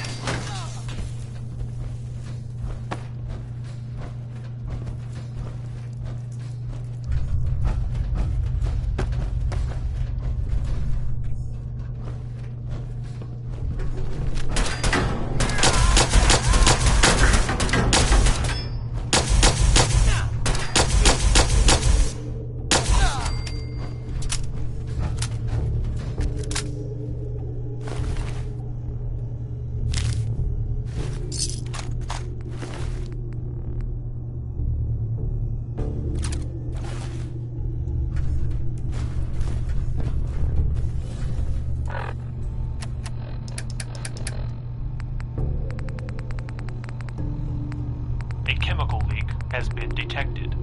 A chemical leak has been detected.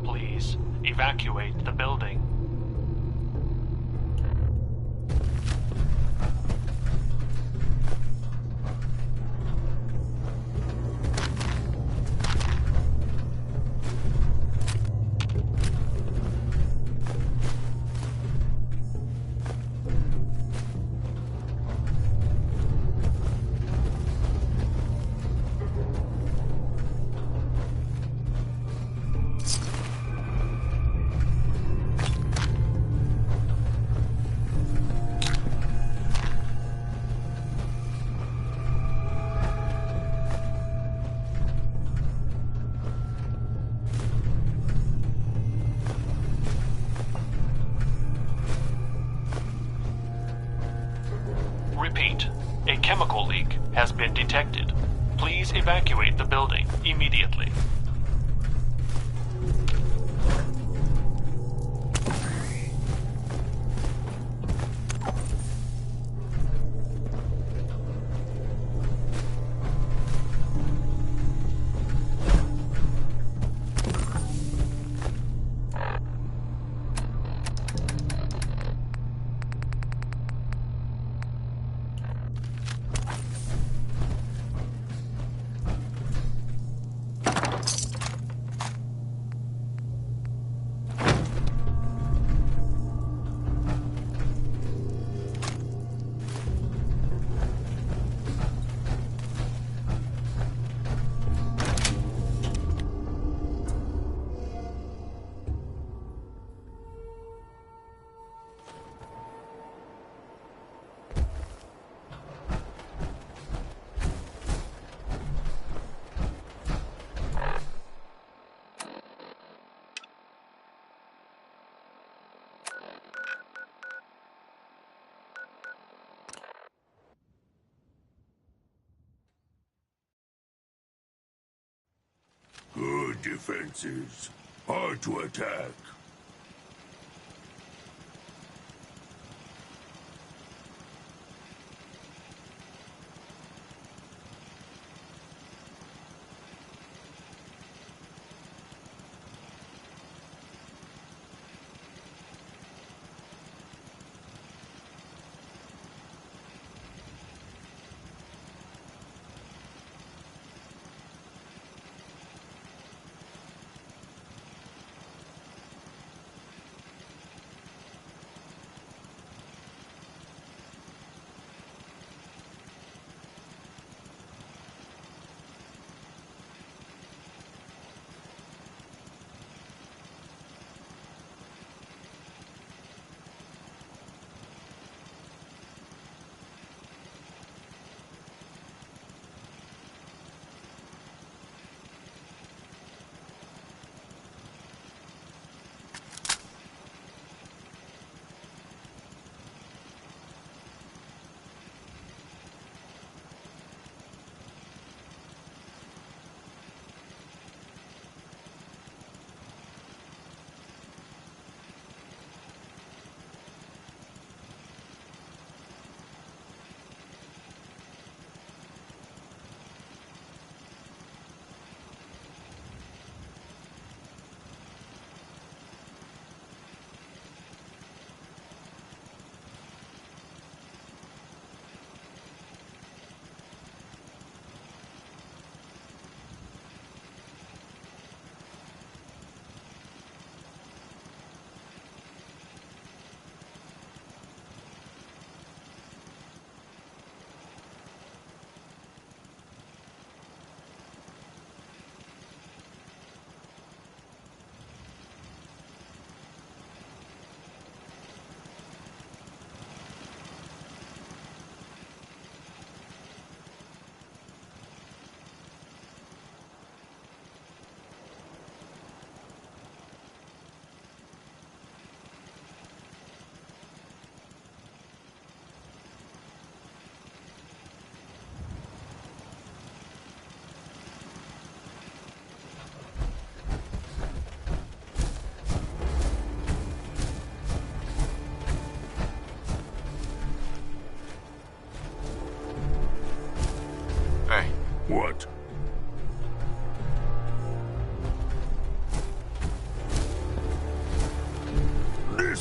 Please, evacuate the building. Repeat, a chemical leak has been detected. Please evacuate the building immediately. Good defenses. Hard to attack.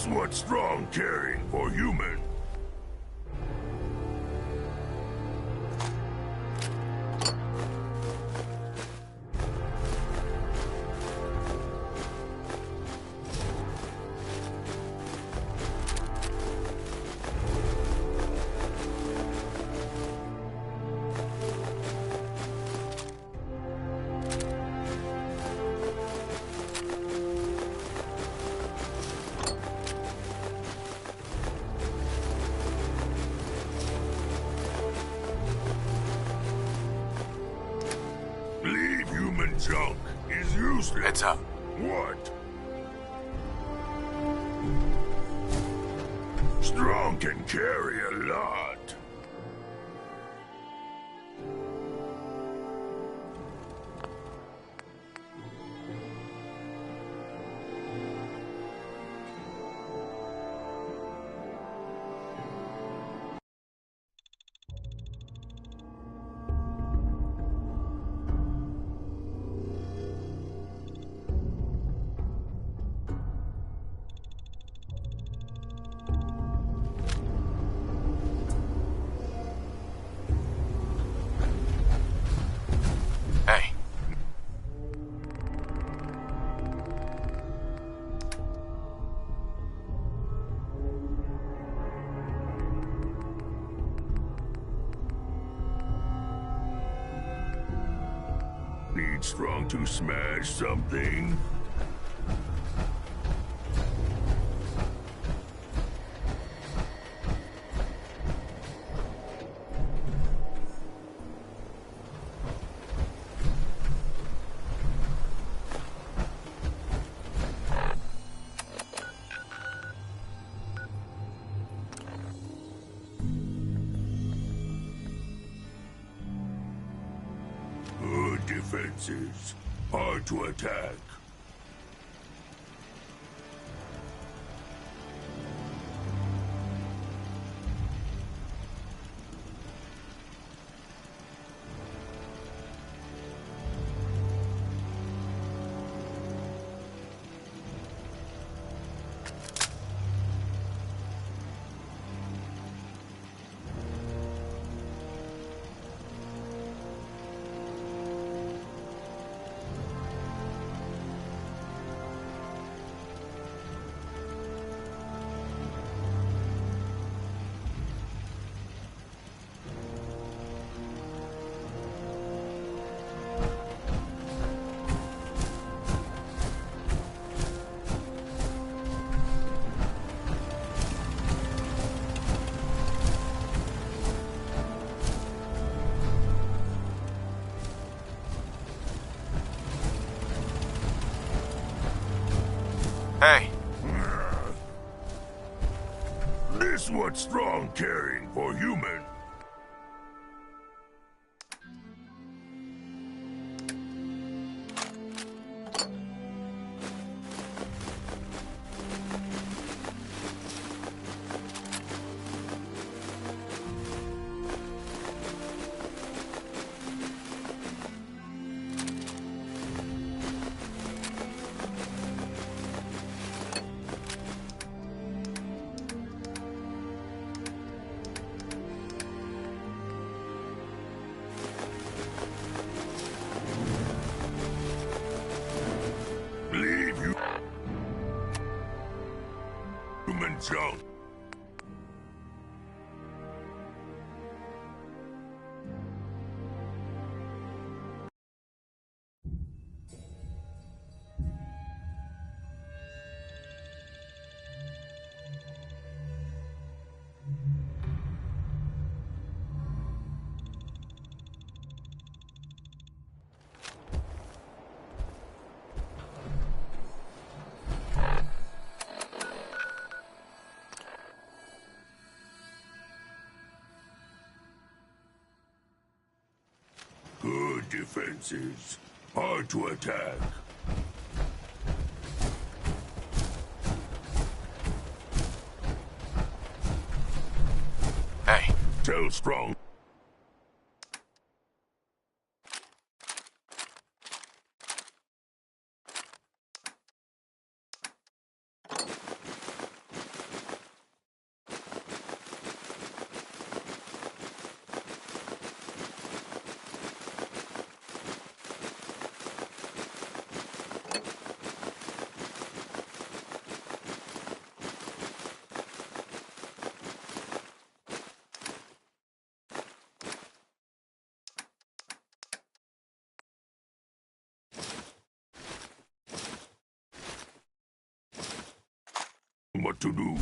This what strong caring for human. Leave human junk is useless. Heads up. What? Strong can carry a lot. Hey. Need strong to smash something? Good defenses. Hard to attack. Hey. This what strong caring for human. Leave you human junk. Good defenses. Hard to attack. Hey. Tell strong. What to do?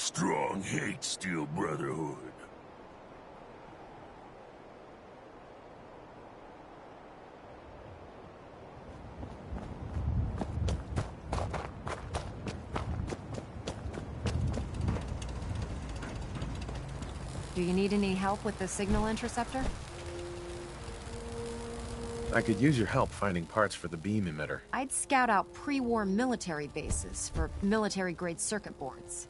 Strong hate Steel Brotherhood. Do you need any help with the signal interceptor? I could use your help finding parts for the beam emitter. I'd scout out pre-war military bases for military-grade circuit boards.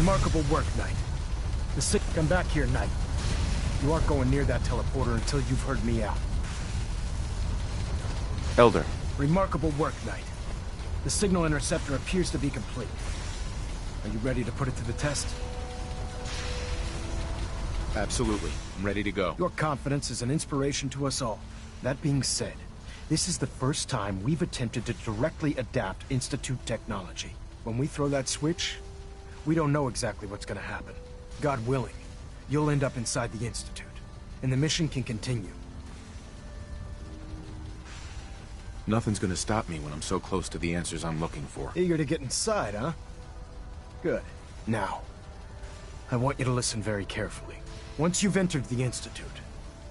Remarkable work, Knight. The sick come back here, Knight. You aren't going near that teleporter until you've heard me out. Elder. Remarkable work, Knight. The signal interceptor appears to be complete. Are you ready to put it to the test? Absolutely. I'm ready to go. Your confidence is an inspiration to us all. That being said, this is the first time we've attempted to directly adapt Institute technology. When we throw that switch, we don't know exactly what's gonna happen. God willing, you'll end up inside the Institute, and the mission can continue. Nothing's gonna stop me when I'm so close to the answers I'm looking for. Eager to get inside, huh? Good. Now, I want you to listen very carefully. Once you've entered the Institute,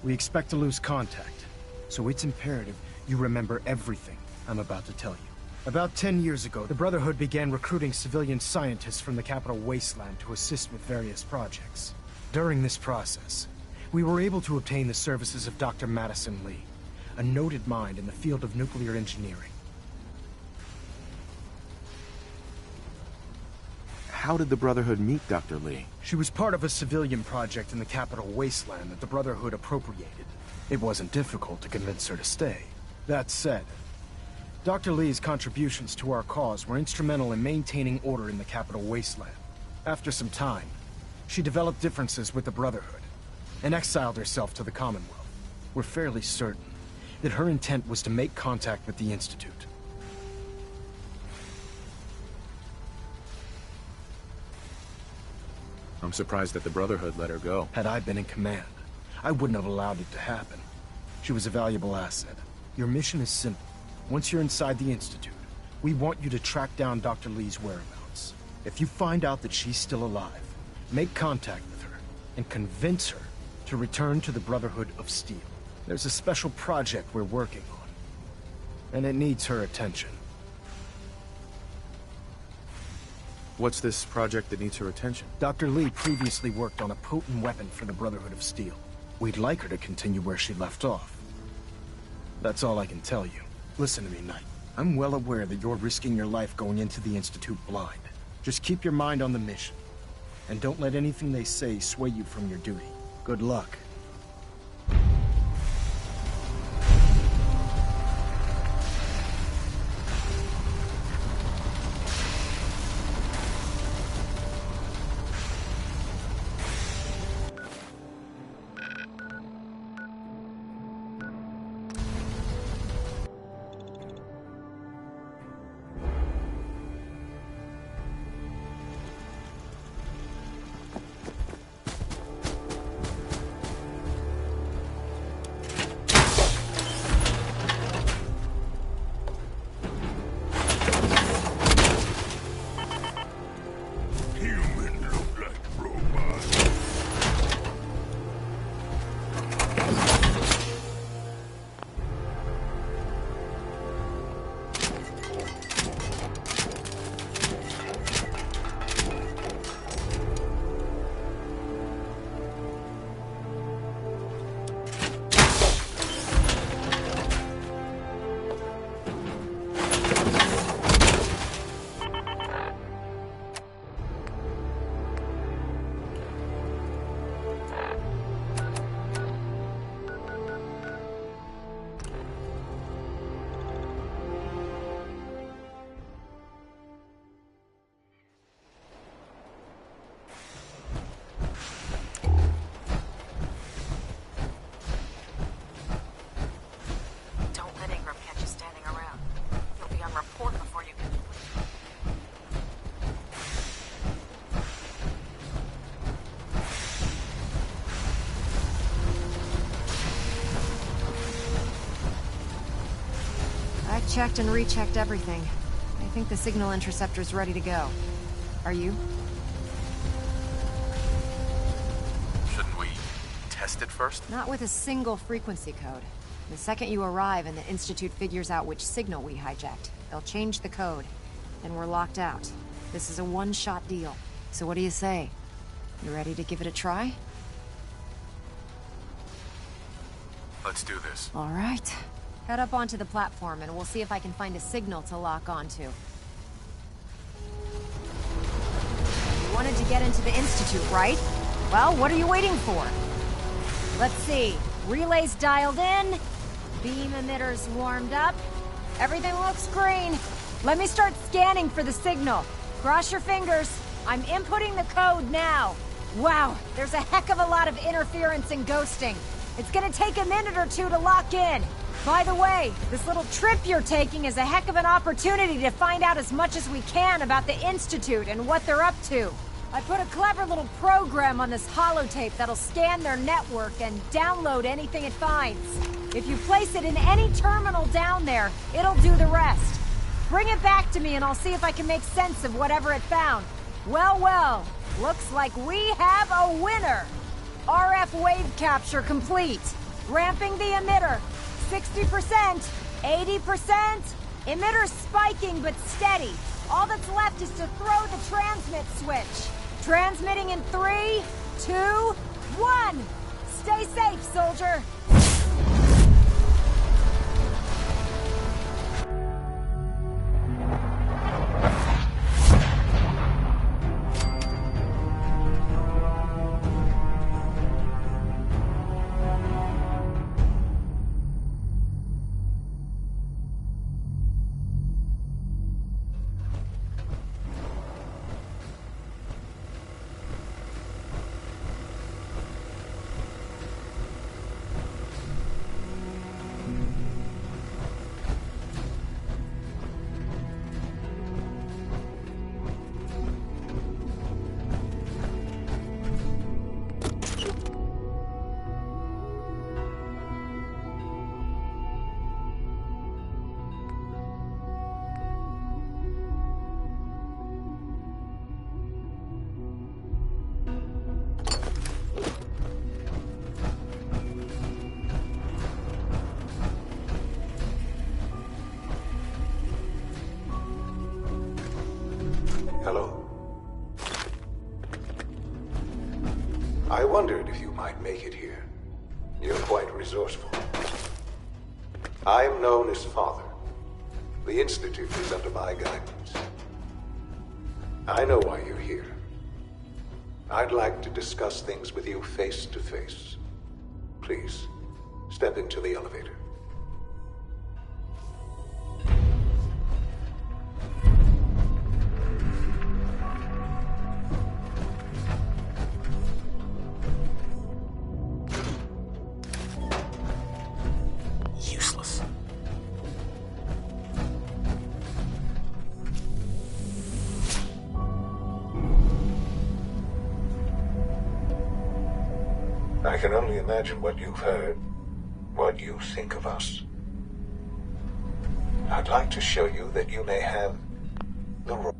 we expect to lose contact, so it's imperative you remember everything I'm about to tell you. About 10 years ago, the Brotherhood began recruiting civilian scientists from the capital wasteland to assist with various projects. During this process, we were able to obtain the services of Dr. Madison Lee, a noted mind in the field of nuclear engineering. How did the Brotherhood meet Dr. Lee? She was part of a civilian project in the capital wasteland that the Brotherhood appropriated. It wasn't difficult to convince her to stay. That said, Dr. Lee's contributions to our cause were instrumental in maintaining order in the capital wasteland. After some time, she developed differences with the Brotherhood and exiled herself to the Commonwealth. We're fairly certain that her intent was to make contact with the Institute. I'm surprised that the Brotherhood let her go. Had I been in command, I wouldn't have allowed it to happen. She was a valuable asset. Your mission is simple. Once you're inside the Institute, we want you to track down Dr. Lee's whereabouts. If you find out that she's still alive, make contact with her and convince her to return to the Brotherhood of Steel. There's a special project we're working on, and it needs her attention. What's this project that needs her attention? Dr. Lee previously worked on a potent weapon for the Brotherhood of Steel. We'd like her to continue where she left off. That's all I can tell you. Listen to me, Knight. I'm well aware that you're risking your life going into the Institute blind. Just keep your mind on the mission, and don't let anything they say sway you from your duty. Good luck. Checked and rechecked everything. I think the signal interceptor's ready to go. Are you? Shouldn't we test it first? Not with a single frequency code. The second you arrive and the Institute figures out which signal we hijacked, they'll change the code, and we're locked out. This is a one-shot deal. So what do you say? You ready to give it a try? Let's do this. All right. Head up onto the platform and we'll see if I can find a signal to lock onto. You wanted to get into the Institute, right? Well, what are you waiting for? Let's see. Relays dialed in. Beam emitters warmed up. Everything looks green. Let me start scanning for the signal. Cross your fingers. I'm inputting the code now. Wow, there's a heck of a lot of interference and ghosting. It's gonna take a minute or two to lock in. By the way, this little trip you're taking is a heck of an opportunity to find out as much as we can about the Institute and what they're up to. I put a clever little program on this holotape that'll scan their network and download anything it finds. If you place it in any terminal down there, it'll do the rest. Bring it back to me and I'll see if I can make sense of whatever it found. Well, well, looks like we have a winner. RF wave capture complete. Ramping the emitter. 60%, 80%. Emitter spiking but steady. All that's left is to throw the transmit switch. Transmitting in 3, 2, 1. Stay safe, soldier. I wondered if you might make it here. You're quite resourceful. I am known as Father. The Institute is under my guidance. I know why you're here. I'd like to discuss things with you face to face. Please, step into the elevator. Useless. I can only imagine what you've heard, what you think of us. I'd like to show you that you may have the role.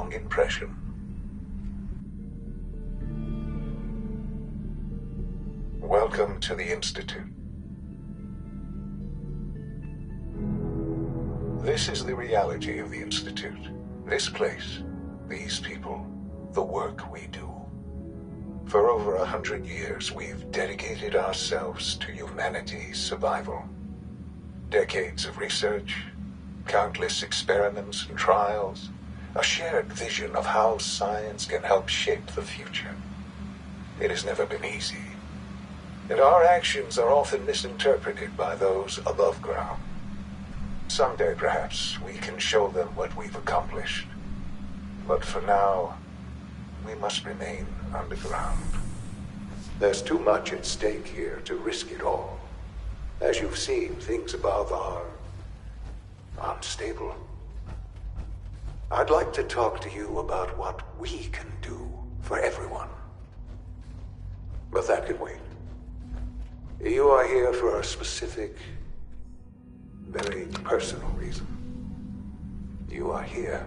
strong impression. Welcome to the Institute. This is the reality of the Institute. This place, these people, the work we do. For over 100 years, we've dedicated ourselves to humanity's survival. Decades of research, countless experiments and trials, a shared vision of how science can help shape the future. It has never been easy, and our actions are often misinterpreted by those above ground. Someday, perhaps, we can show them what we've accomplished. But for now, we must remain underground. There's too much at stake here to risk it all. As you've seen, things above are unstable. I'd like to talk to you about what we can do for everyone. But that can wait. You are here for a specific, very personal reason. You are here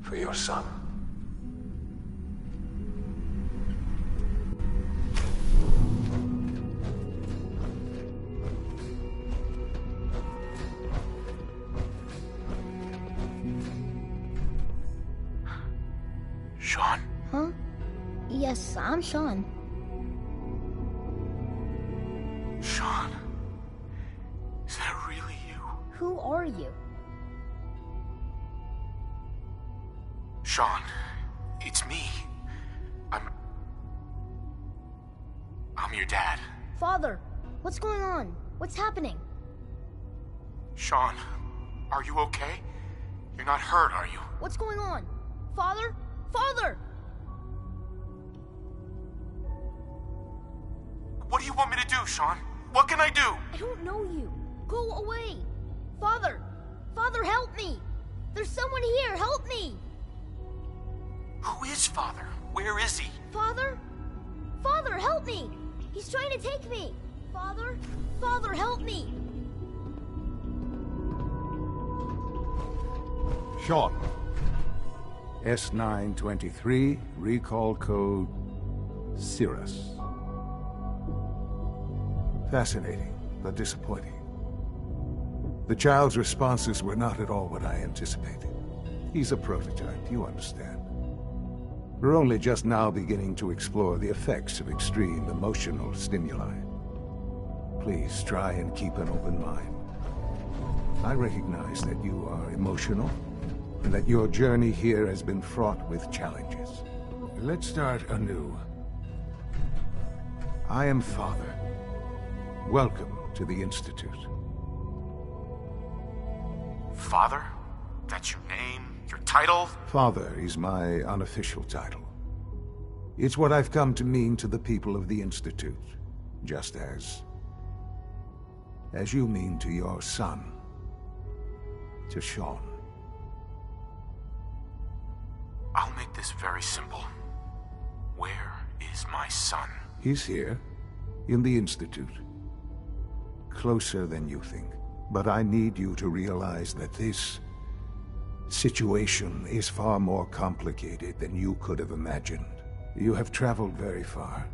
for your son. Sean? Huh? Yes, I'm Sean. Sean? Is that really you? Who are you? Sean, it's me. I'm your dad. Father, what's going on? What's happening? Sean, are you okay? You're not hurt, are you? What's going on? Father? Father! What do you want me to do, Sean? What can I do? I don't know you. Go away. Father! Father, help me! There's someone here, help me! Who is Father? Where is he? Father? Father, help me! He's trying to take me! Father? Father, help me! Sean. S923, recall code Cirrus. Fascinating, but disappointing. The child's responses were not at all what I anticipated. He's a prototype, you understand. We're only just now beginning to explore the effects of extreme emotional stimuli. Please try and keep an open mind. I recognize that you are emotional, and that your journey here has been fraught with challenges. Let's start anew. I am Father. Welcome to the Institute. Father? That's your name? Your title? Father is my unofficial title. It's what I've come to mean to the people of the Institute, just as you mean to your son, to Sean. I'll make this very simple. Where is my son? He's here, in the Institute. Closer than you think. But I need you to realize that this situation is far more complicated than you could have imagined. You have traveled very far,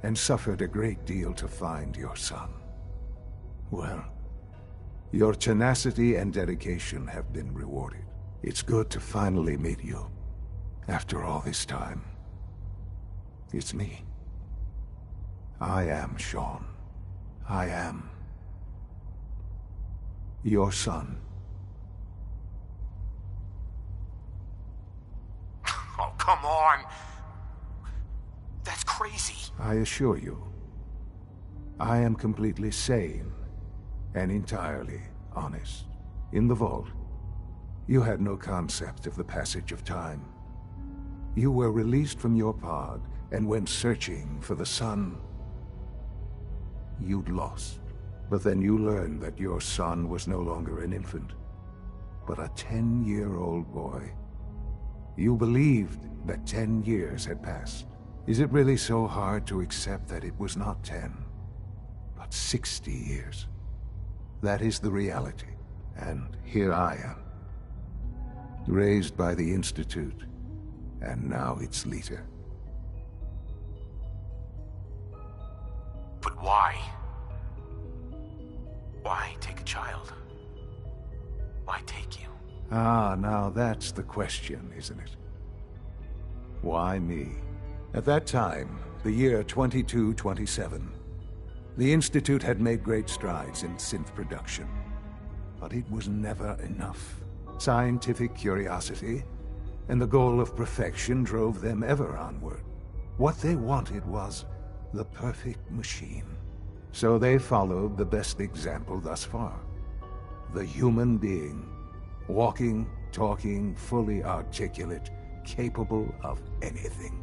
and suffered a great deal to find your son. Well, your tenacity and dedication have been rewarded. It's good to finally meet you. After all this time, it's me. I am Sean. I am your son. Oh, come on! That's crazy. I assure you, I am completely sane and entirely honest. In the vault, you had no concept of the passage of time. You were released from your pod and went searching for the son you'd lost. But then you learned that your son was no longer an infant, but a 10-year-old boy. You believed that 10 years had passed. Is it really so hard to accept that it was not 10, but 60 years? That is the reality, and here I am. Raised by the Institute, And now it's Lita. But why? Why take a child? Why take you? Ah, now that's the question, isn't it? Why me? At that time, the year 2227, the Institute had made great strides in synth production. But it was never enough. Scientific curiosity and the goal of perfection drove them ever onward. What they wanted was the perfect machine. So they followed the best example thus far. The human being. Walking, talking, fully articulate, capable of anything.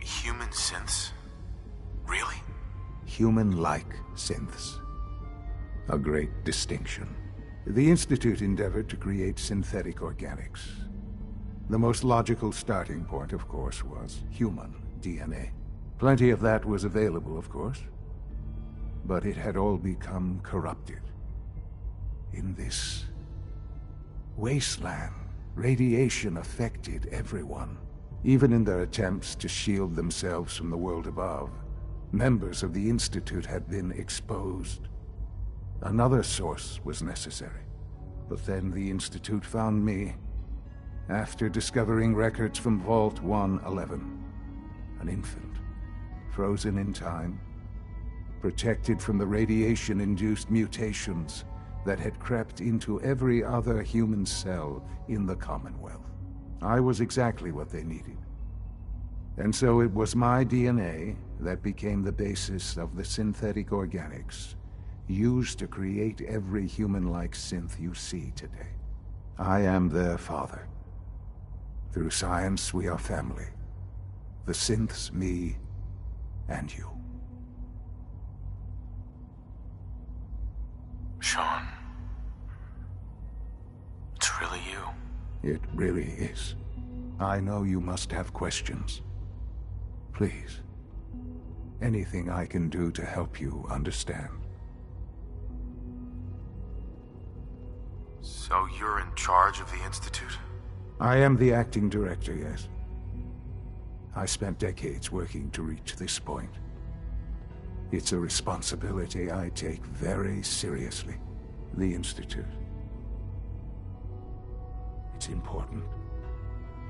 Human synths? Really? Human-like synths. A great distinction. The Institute endeavored to create synthetic organics. The most logical starting point, of course, was human DNA. Plenty of that was available, of course. But it had all become corrupted. In this wasteland, radiation affected everyone. Even in their attempts to shield themselves from the world above, members of the Institute had been exposed. Another source was necessary. But then the Institute found me, after discovering records from Vault 111. An infant, frozen in time, protected from the radiation-induced mutations that had crept into every other human cell in the Commonwealth. I was exactly what they needed. And so it was my DNA that became the basis of the synthetic organics used to create every human-like synth you see today. I am their father. Through science, we are family. The synths, me, and you. Sean. It's really you. It really is. I know you must have questions. Please. Anything I can do to help you understand. So you're in charge of the Institute? I am the acting director, yes. I spent decades working to reach this point. It's a responsibility I take very seriously. The Institute. It's important.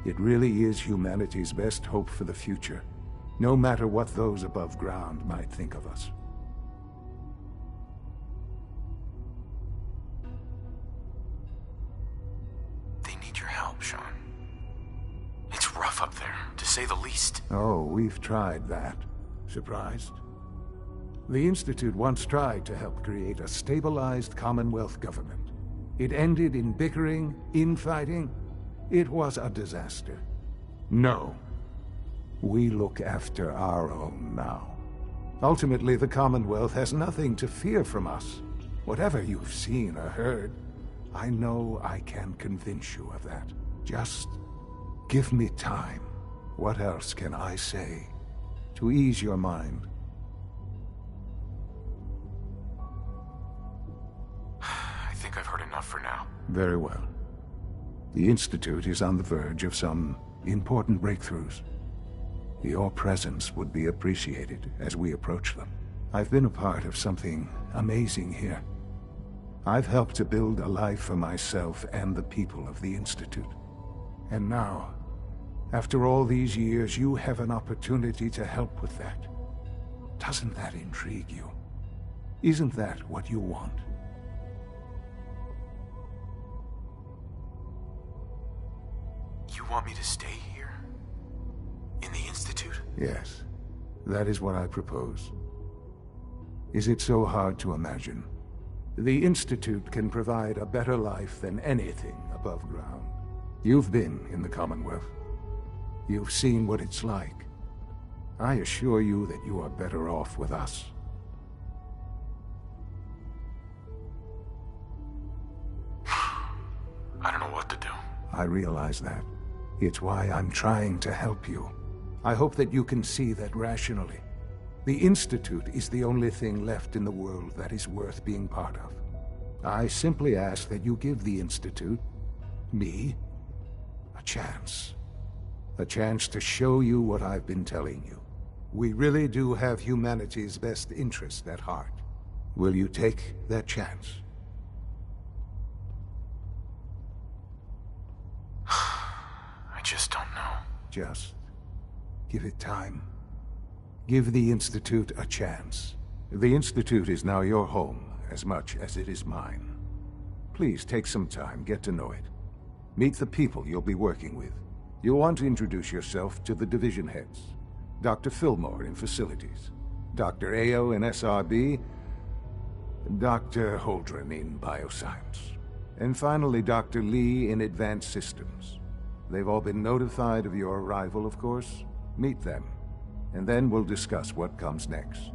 It really is humanity's best hope for the future, no matter what those above ground might think of us. They need your help, Sean. It's rough up there, to say the least. Oh, we've tried that. Surprised? The Institute once tried to help create a stabilized Commonwealth government. It ended in bickering, infighting. It was a disaster. No. We look after our own now. Ultimately, the Commonwealth has nothing to fear from us. Whatever you've seen or heard, I know I can convince you of that. Just give me time. What else can I say to ease your mind? I think I've heard enough for now. Very well. The Institute is on the verge of some important breakthroughs. Your presence would be appreciated as we approach them. I've been a part of something amazing here. I've helped to build a life for myself and the people of the Institute. And now, after all these years, you have an opportunity to help with that. Doesn't that intrigue you? Isn't that what you want? You want me to stay here? In the Institute? Yes. That is what I propose. Is it so hard to imagine? The Institute can provide a better life than anything above ground. You've been in the Commonwealth. You've seen what it's like. I assure you that you are better off with us. I don't know what to do. I realize that. It's why I'm trying to help you. I hope that you can see that rationally. The Institute is the only thing left in the world that is worth being part of. I simply ask that you give the Institute Me? A chance. A chance to show you what I've been telling you. We really do have humanity's best interest at heart. Will you take that chance? I just don't know. Just give it time. Give the Institute a chance. The Institute is now your home as much as it is mine. Please take some time, get to know it. Meet the people you'll be working with. You'll want to introduce yourself to the division heads. Dr. Fillmore in Facilities, Dr. Ao in SRB, Dr. Holdren in Bioscience, and finally Dr. Lee in Advanced Systems. They've all been notified of your arrival, of course. Meet them, and then we'll discuss what comes next.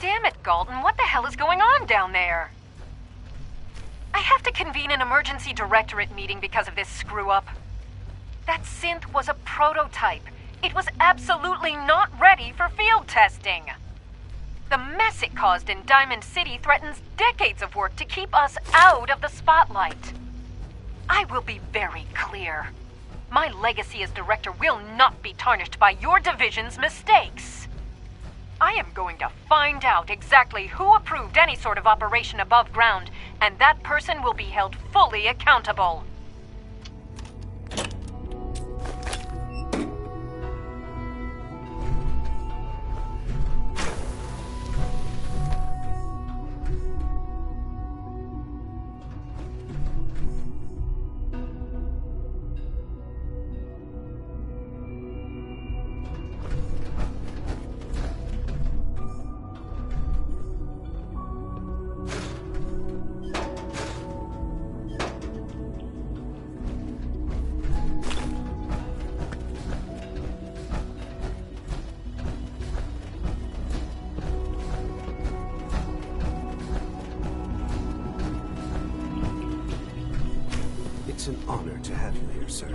Damn it, Galton, what the hell is going on down there? I have to convene an emergency directorate meeting because of this screw-up. That synth was a prototype. It was absolutely not ready for field testing. The mess it caused in Diamond City threatens decades of work to keep us out of the spotlight. I will be very clear. My legacy as director will not be tarnished by your division's mistakes. I am going to find out exactly who approved any sort of operation above ground, and that person will be held fully accountable. It's an honor to have you here, sir.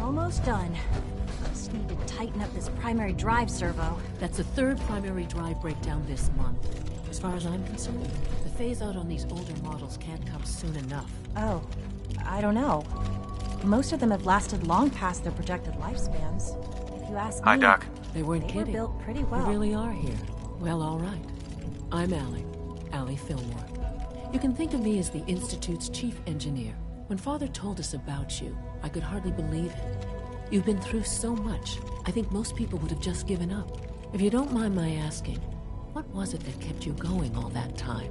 Almost done. Just need to tighten up this primary drive servo. That's the third primary drive breakdown this month. As far as I'm concerned, the phase-out on these older models can't come soon enough. Oh, I don't know. Most of them have lasted long past their projected lifespans. If you ask me... Hi, Doc. They weren't They kidding. were built pretty well. You really are here. Well, all right. I'm Allie Fillmore. You can think of me as the Institute's chief engineer. When Father told us about you, I could hardly believe it. You've been through so much, I think most people would have just given up. If you don't mind my asking, what was it that kept you going all that time?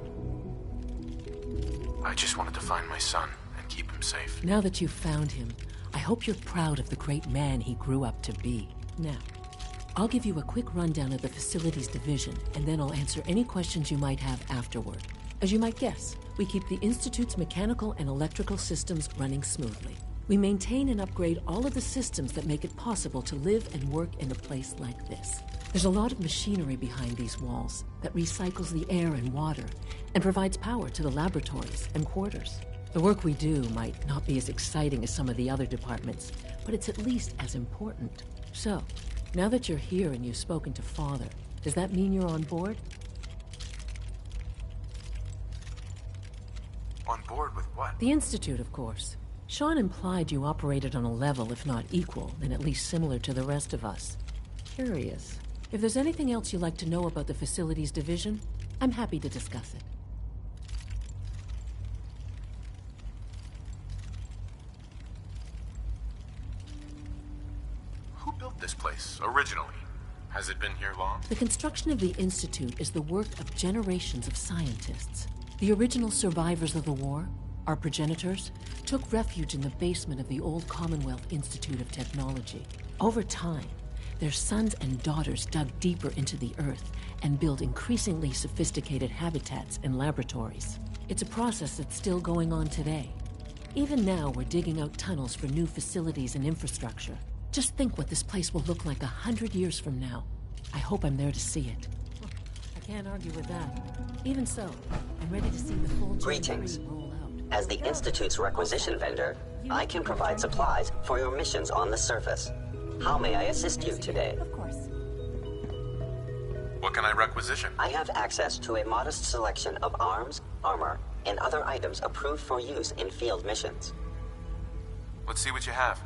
I just wanted to find my son and keep him safe. Now that you've found him, I hope you're proud of the great man he grew up to be. Now, I'll give you a quick rundown of the Facilities Division, and then I'll answer any questions you might have afterward. As you might guess, we keep the Institute's mechanical and electrical systems running smoothly. We maintain and upgrade all of the systems that make it possible to live and work in a place like this. There's a lot of machinery behind these walls that recycles the air and water and provides power to the laboratories and quarters. The work we do might not be as exciting as some of the other departments, but it's at least as important. So, now that you're here and you've spoken to Father, does that mean you're on board? On board with what? The Institute, of course. Sean implied you operated on a level, if not equal, then at least similar to the rest of us. Curious. If there's anything else you'd like to know about the Facilities Division, I'm happy to discuss it. Who built this place, originally? Has it been here long? The construction of the Institute is the work of generations of scientists. The original survivors of the war, our progenitors, took refuge in the basement of the old Commonwealth Institute of Technology. Over time, their sons and daughters dug deeper into the earth and built increasingly sophisticated habitats and laboratories. It's a process that's still going on today. Even now, we're digging out tunnels for new facilities and infrastructure. Just think what this place will look like 100 years from now. I hope I'm there to see it. I can't argue with that. Even so, I'm ready to see the full Greetings. roll out. As the Institute's requisition vendor, I can provide supplies for your missions on the surface. How may I assist you today? Of course. What can I requisition? I have access to a modest selection of arms, armor, and other items approved for use in field missions. Let's see what you have.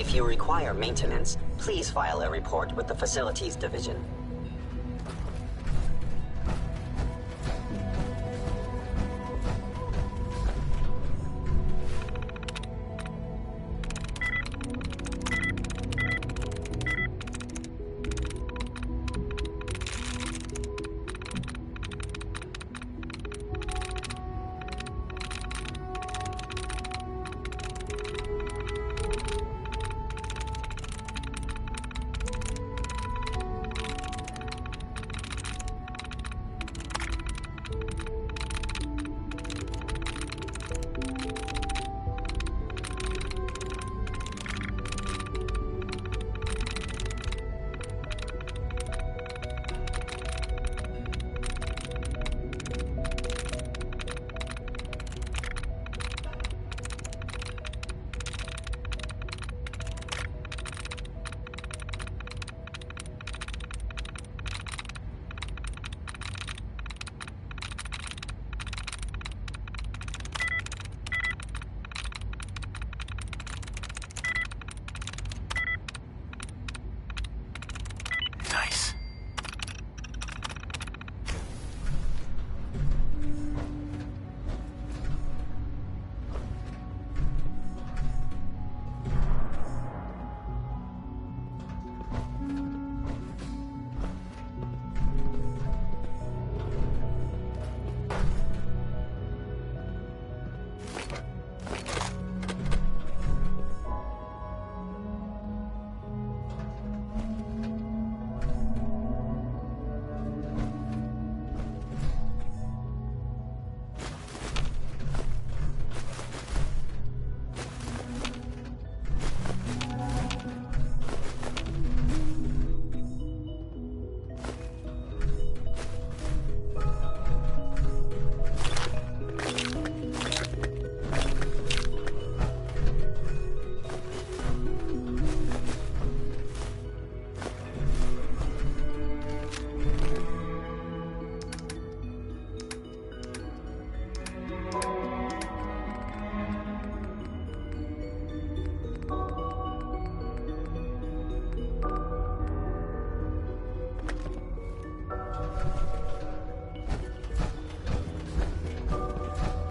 If you require maintenance, please file a report with the Facilities Division. Nice.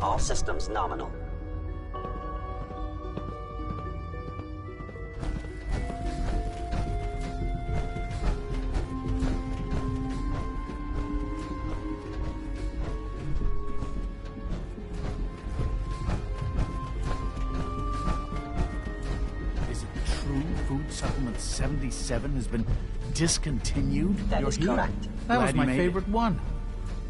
All systems nominal. Is it true Food Supplement 77 has been discontinued? That You're is here. correct. That was Glad you my made favorite one.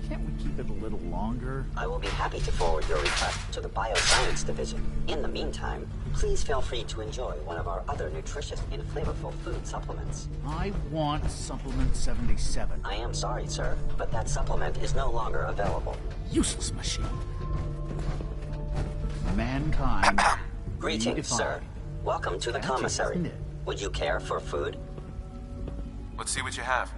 Can't we keep it a little longer? I will be happy to forward your request to the Bioscience Division. In the meantime, please feel free to enjoy one of our other nutritious and flavorful food supplements. I want Supplement 77. I am sorry, sir, but that supplement is no longer available. Useless machine. Mankind. Greetings, redefined. sir. Welcome to the Catchy, commissary. isn't it? Would you care for food? Let's see what you have.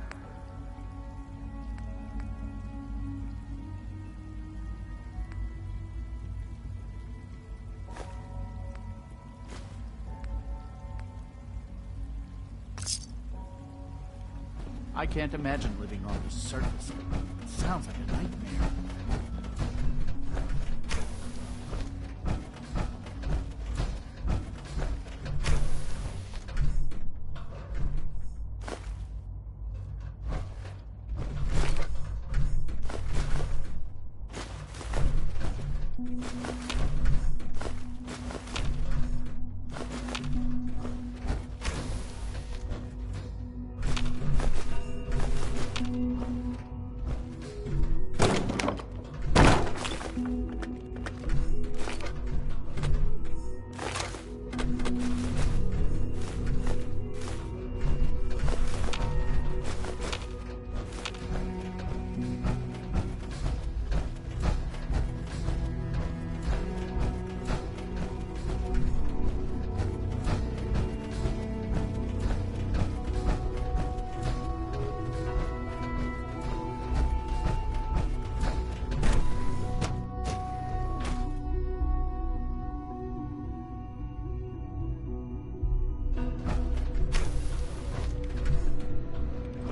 I can't imagine living on the surface. It sounds like a nightmare.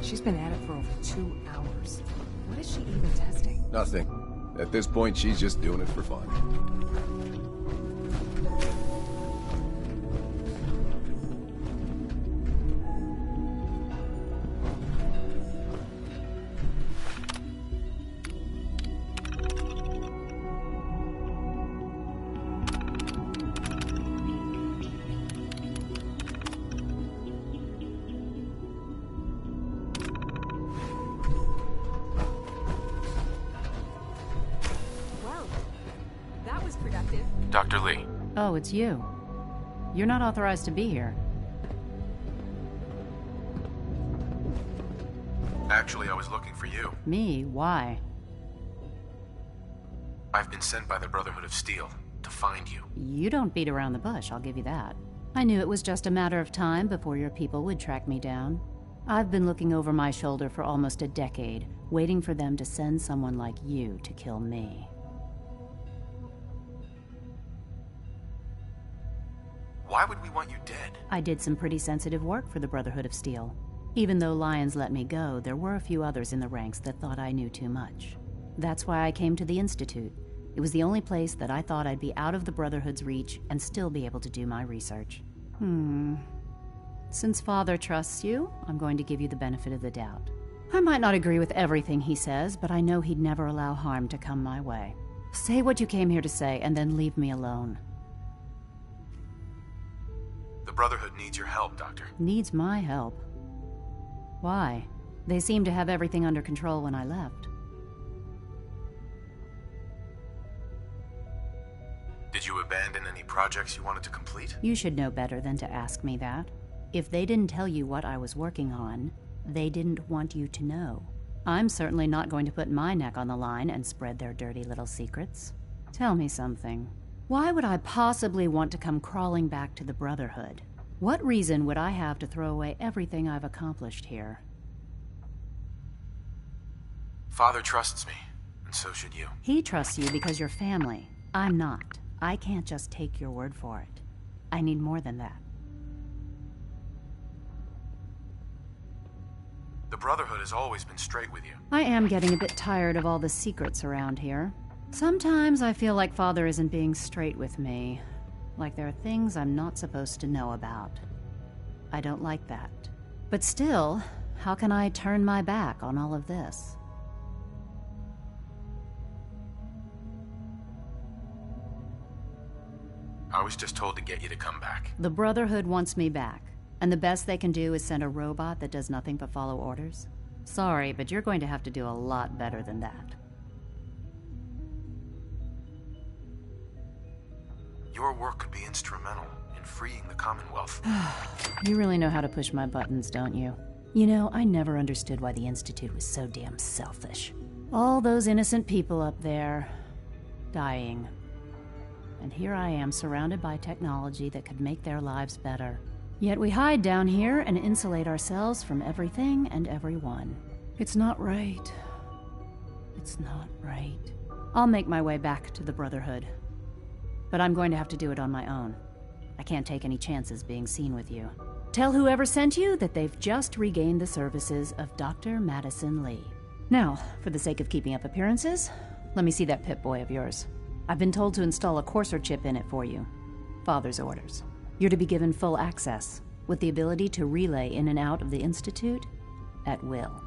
She's been at it for over 2 hours. What is she even testing? Nothing. At this point, she's just doing it for fun. Dr. Lee. Oh, it's you. You're not authorized to be here. Actually, I was looking for you. Me? Why? I've been sent by the Brotherhood of Steel to find you. You don't beat around the bush, I'll give you that. I knew it was just a matter of time before your people would track me down. I've been looking over my shoulder for almost a decade, waiting for them to send someone like you to kill me. Why would we want you dead? I did some pretty sensitive work for the Brotherhood of Steel. Even though Lyons let me go, there were a few others in the ranks that thought I knew too much. That's why I came to the Institute. It was the only place that I thought I'd be out of the Brotherhood's reach and still be able to do my research. Since Father trusts you, I'm going to give you the benefit of the doubt. I might not agree with everything he says, but I know he'd never allow harm to come my way. Say what you came here to say, and then leave me alone. The Brotherhood needs your help, Doctor. Needs my help? Why? They seemed to have everything under control when I left. Did you abandon any projects you wanted to complete? You should know better than to ask me that. If they didn't tell you what I was working on, they didn't want you to know. I'm certainly not going to put my neck on the line and spread their dirty little secrets. Tell me something. Why would I possibly want to come crawling back to the Brotherhood? What reason would I have to throw away everything I've accomplished here? Father trusts me, and so should you. He trusts you because you're family. I'm not. I can't just take your word for it. I need more than that. The Brotherhood has always been straight with you. I am getting a bit tired of all the secrets around here. Sometimes I feel like Father isn't being straight with me. Like there are things I'm not supposed to know about. I don't like that. But still, how can I turn my back on all of this? I was just told to get you to come back. The Brotherhood wants me back, and the best they can do is send a robot that does nothing but follow orders? Sorry, but you're going to have to do a lot better than that. Your work could be instrumental in freeing the Commonwealth. You really know how to push my buttons, don't you? You know, I never understood why the Institute was so damn selfish. All those innocent people up there, dying. And here I am, surrounded by technology that could make their lives better. Yet we hide down here and insulate ourselves from everything and everyone. It's not right. It's not right. I'll make my way back to the Brotherhood. But I'm going to have to do it on my own. I can't take any chances being seen with you. Tell whoever sent you that they've just regained the services of Dr. Madison Lee. Now, for the sake of keeping up appearances, let me see that Pip-Boy of yours. I've been told to install a Courser chip in it for you. Father's orders. You're to be given full access, with the ability to relay in and out of the Institute at will.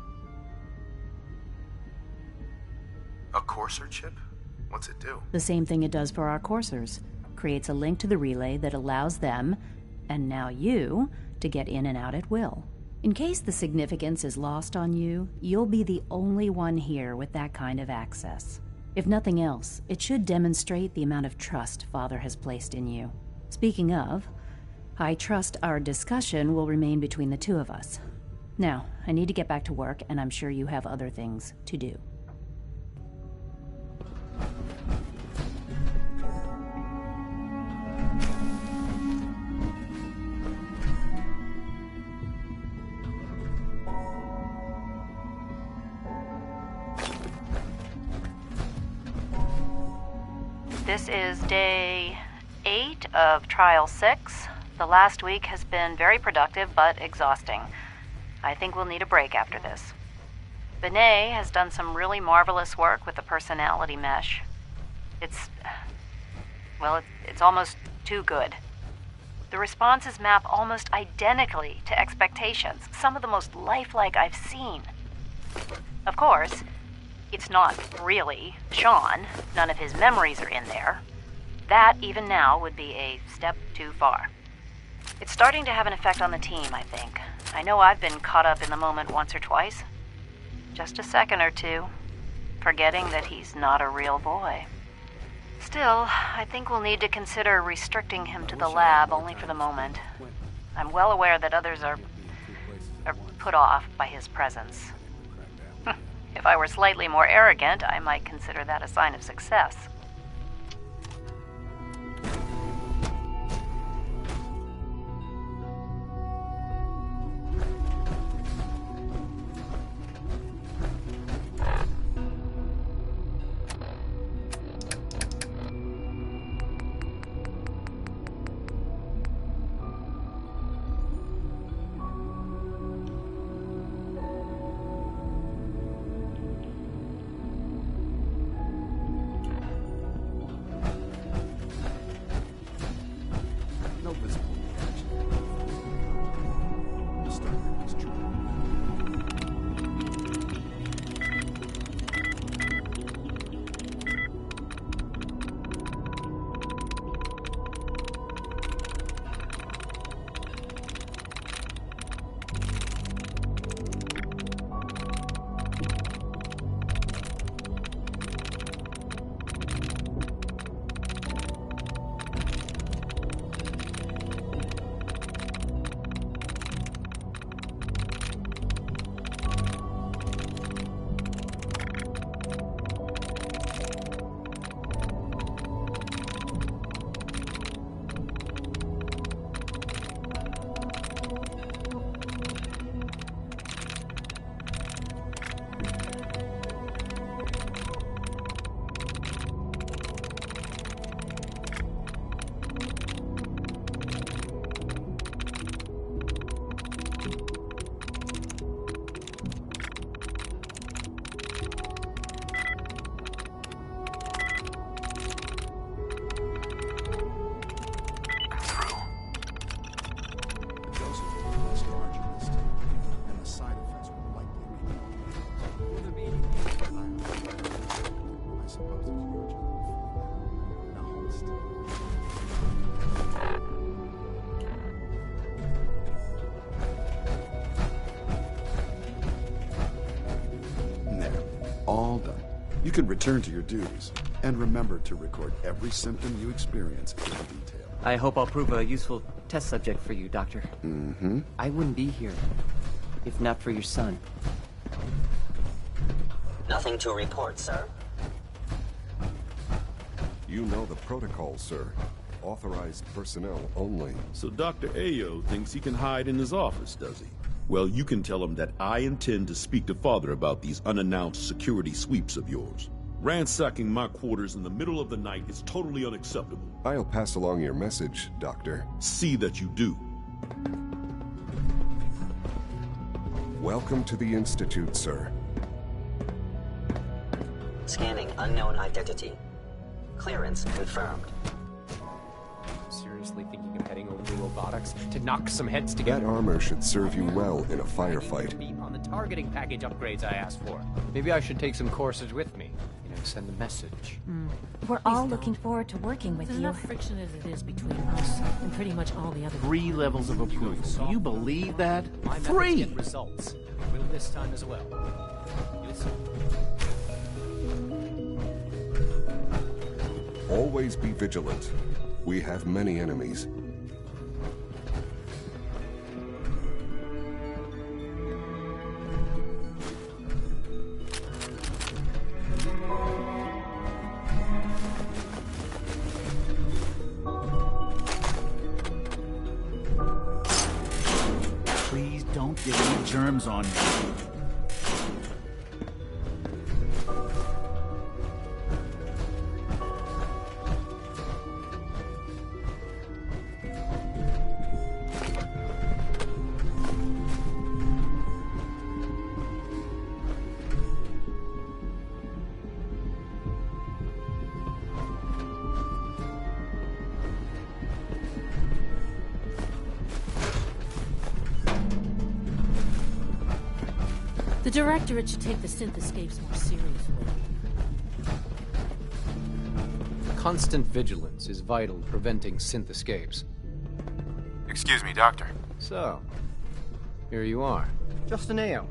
A Courser chip? What's it do? The same thing it does for our coursers. Creates a link to the relay that allows them, and now you, to get in and out at will. In case the significance is lost on you, you'll be the only one here with that kind of access. If nothing else, it should demonstrate the amount of trust Father has placed in you. Speaking of, I trust our discussion will remain between the two of us. Now, I need to get back to work, and I'm sure you have other things to do. This is day 8 of Trial 6. The last week has been very productive but exhausting. I think we'll need a break after this. Benet has done some really marvelous work with the personality mesh. It's almost too good. The responses map almost identically to expectations, some of the most lifelike I've seen. Of course, it's not really Sean. None of his memories are in there. That, even now, would be a step too far. It's starting to have an effect on the team, I think. I know I've been caught up in the moment once or twice. Just a second or two, forgetting that he's not a real boy. Still, I think we'll need to consider restricting him to the lab only for the moment. I'm well aware that others are put off by his presence. If I were slightly more arrogant, I might consider that a sign of success. All done. You can return to your duties. And remember to record every symptom you experience in detail. I hope I'll prove a useful test subject for you, Doctor. Mm-hmm. I wouldn't be here if not for your son. Nothing to report, sir. You know the protocol, sir. Authorized personnel only. So Dr. Ayo thinks he can hide in his office, does he? Well, you can tell him that I intend to speak to Father about these unannounced security sweeps of yours. Ransacking my quarters in the middle of the night is totally unacceptable. I'll pass along your message, Doctor. See that you do. Welcome to the Institute, sir. Scanning unknown identity. Clearance confirmed. Seriously thinking of heading over to robotics to knock some heads together? That armor should serve you well in a firefight. On the targeting package upgrades I asked for. Maybe I should take some courses with me. You know, send the message. We're all looking forward to working with There's you. enough friction as it is between us and pretty much all the other 3 levels of approval. Do you believe that? My 3! methods get results. Will this time as well. You'll see. Always be vigilant. We have many enemies. Please don't get any germs on you. The Directorate should take the synth escapes more seriously. Constant vigilance is vital in preventing synth escapes. Excuse me, Doctor. So, here you are. Justin Ayo,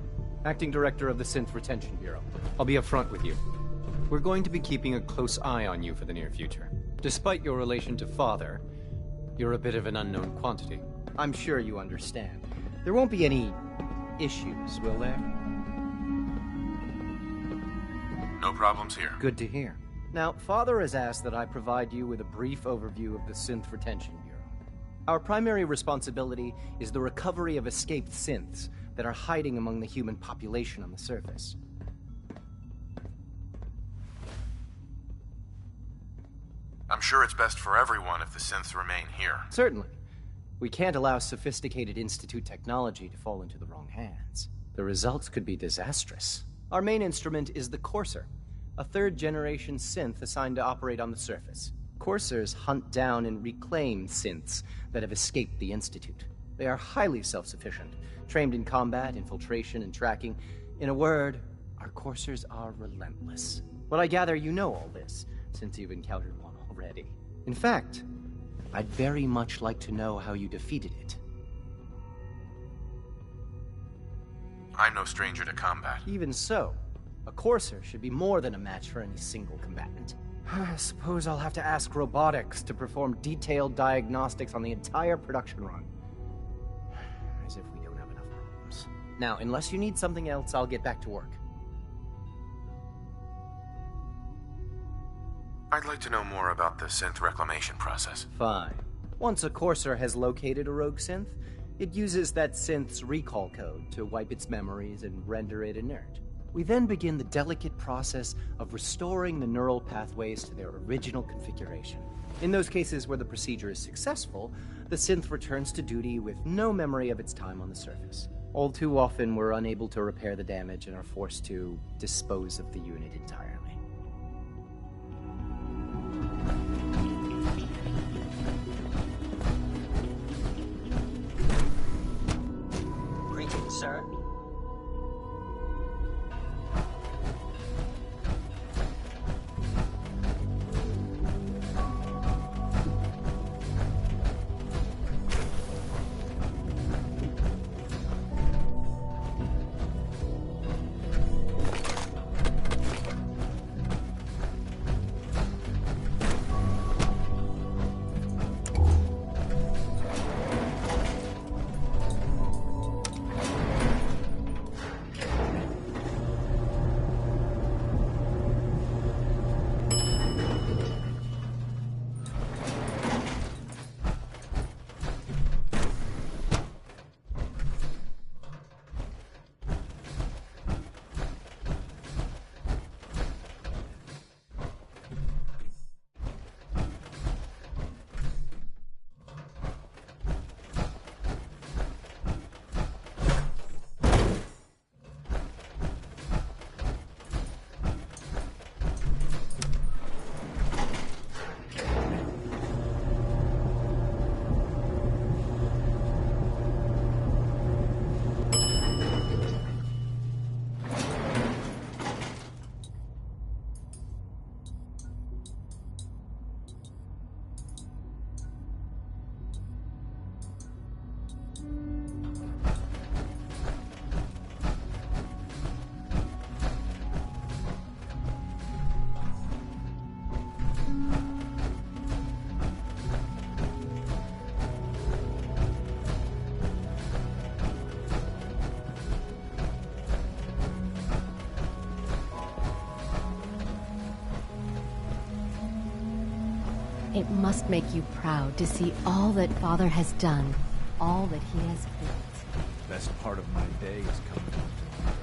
Acting Director of the Synth Retention Bureau. I'll be upfront with you. We're going to be keeping a close eye on you for the near future. Despite your relation to Father, you're a bit of an unknown quantity. I'm sure you understand. There won't be any issues, will there? No problems here. Good to hear. Now, Father has asked that I provide you with a brief overview of the Synth Retention Bureau. Our primary responsibility is the recovery of escaped synths that are hiding among the human population on the surface. I'm sure it's best for everyone if the synths remain here. Certainly. We can't allow sophisticated Institute technology to fall into the wrong hands. The results could be disastrous. Our main instrument is the Courser, a third-generation synth assigned to operate on the surface. Coursers hunt down and reclaim synths that have escaped the Institute. They are highly self-sufficient, trained in combat, infiltration, and tracking. In a word, our Coursers are relentless. But I gather you know all this, since you've encountered one already. In fact, I'd very much like to know how you defeated it. I'm no stranger to combat. Even so, a Courser should be more than a match for any single combatant. I suppose I'll have to ask robotics to perform detailed diagnostics on the entire production run. As if we don't have enough problems. Now, unless you need something else, I'll get back to work. I'd like to know more about the synth reclamation process. Fine. Once a Courser has located a rogue synth, it uses that synth's recall code to wipe its memories and render it inert. We then begin the delicate process of restoring the neural pathways to their original configuration. In those cases where the procedure is successful, the synth returns to duty with no memory of its time on the surface. All too often, we're unable to repair the damage and are forced to dispose of the unit entirely. Greetings, sir. It must make you proud to see all that Father has done, all that he has built. Best part of my day is coming up tomorrow.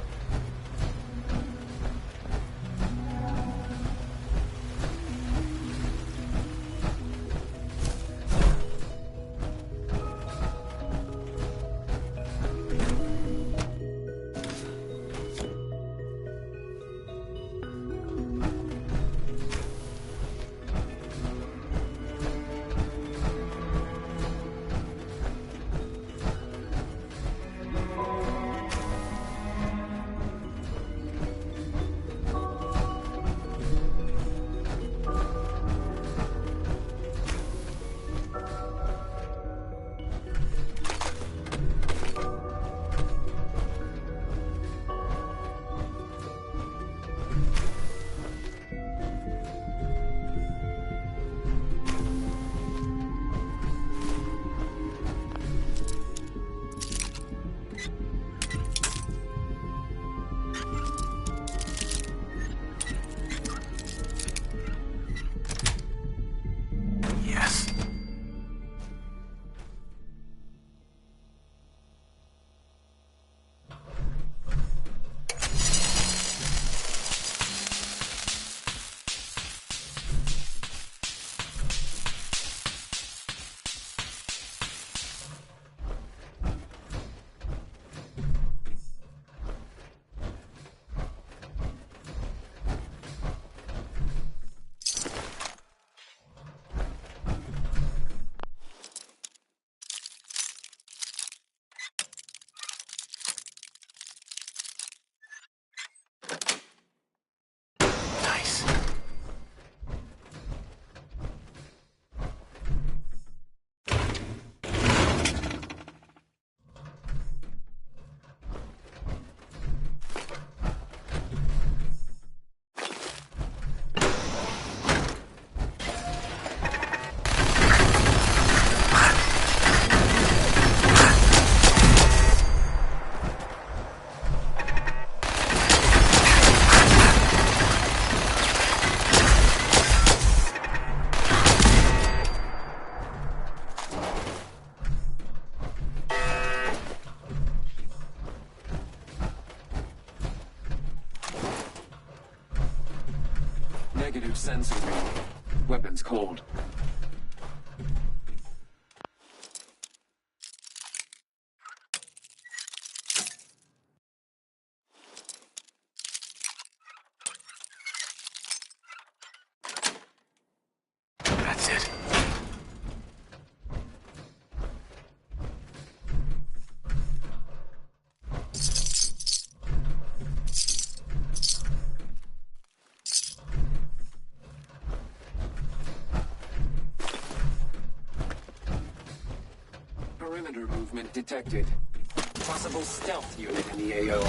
Negative sensor reading. Weapons cold. That's it. Perimeter movement detected. Possible stealth unit in the AO.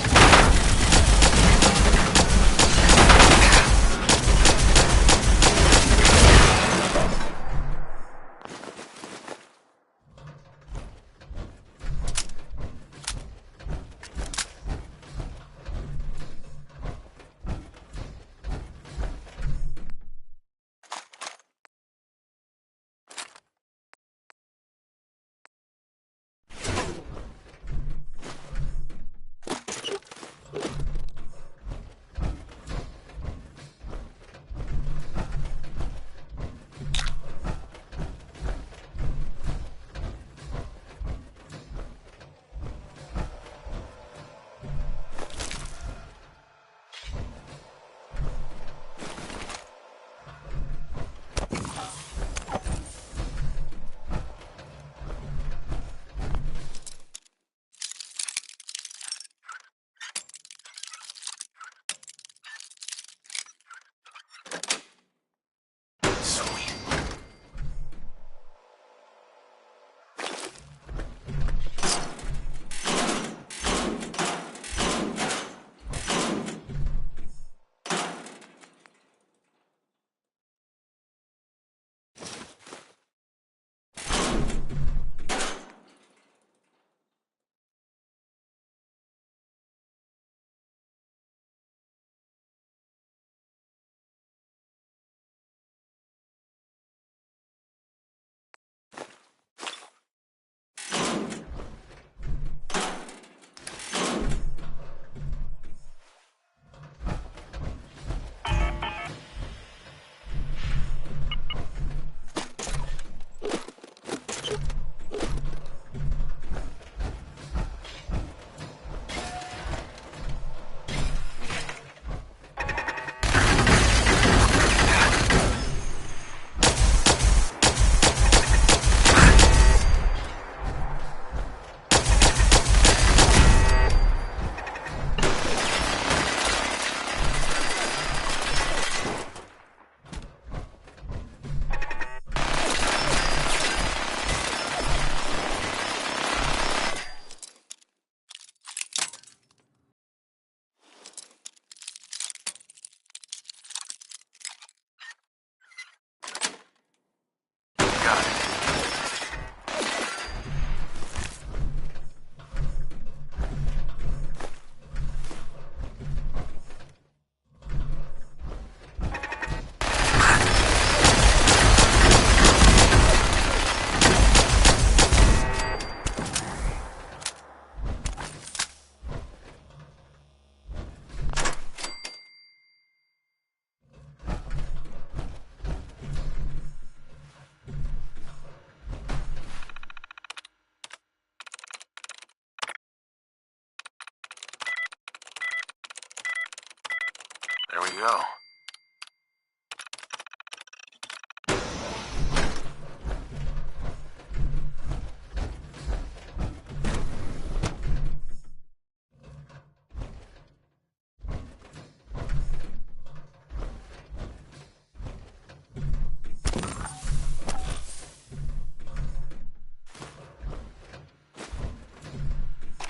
There we go.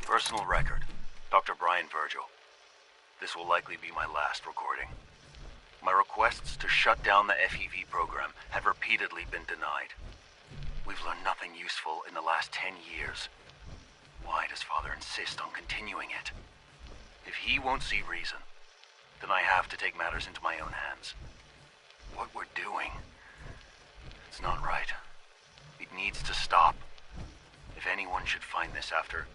Personal record. Dr. Brian Virgil. This will likely be my last recording. My requests to shut down the FEV program have repeatedly been denied. We've learned nothing useful in the last 10 years. Why does Father insist on continuing it? If he won't see reason, then I have to take matters into my own hands. What we're doing, it's not right. It needs to stop. If anyone should find this after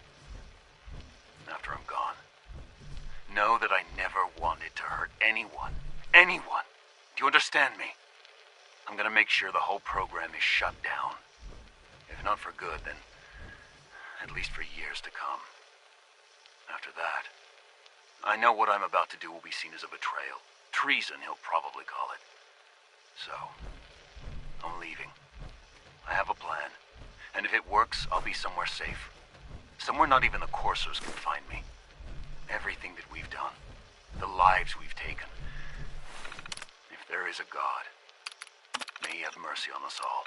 I'm gone, know that I never wanted to hurt anyone. Anyone. Do you understand me? I'm gonna make sure the whole program is shut down. If not for good, then at least for years to come. After that, I know what I'm about to do will be seen as a betrayal. Treason, he'll probably call it. So, I'm leaving. I have a plan. And if it works, I'll be somewhere safe. Somewhere not even the coursers can find me. Everything that we've done, the lives we've taken. If there is a God, may he have mercy on us all.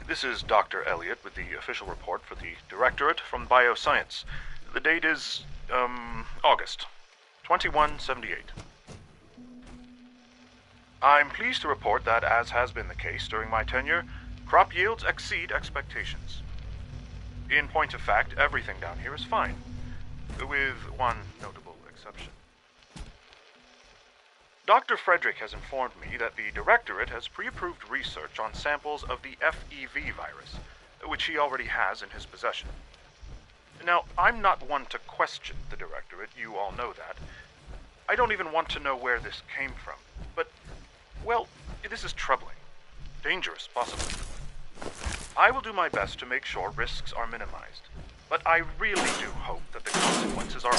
This is Dr. Elliot with the official report for the Directorate from Bioscience. The date is, August 2178. I'm pleased to report that, as has been the case during my tenure, crop yields exceed expectations. In point of fact, everything down here is fine, with one notable exception. Dr. Frederick has informed me that the Directorate has pre-approved research on samples of the FEV virus, which he already has in his possession. Now, I'm not one to question the Directorate, you all know that. I don't even want to know where this came from, but, well, this is troubling. Dangerous, possibly. I will do my best to make sure risks are minimized, but I really do hope that the consequences are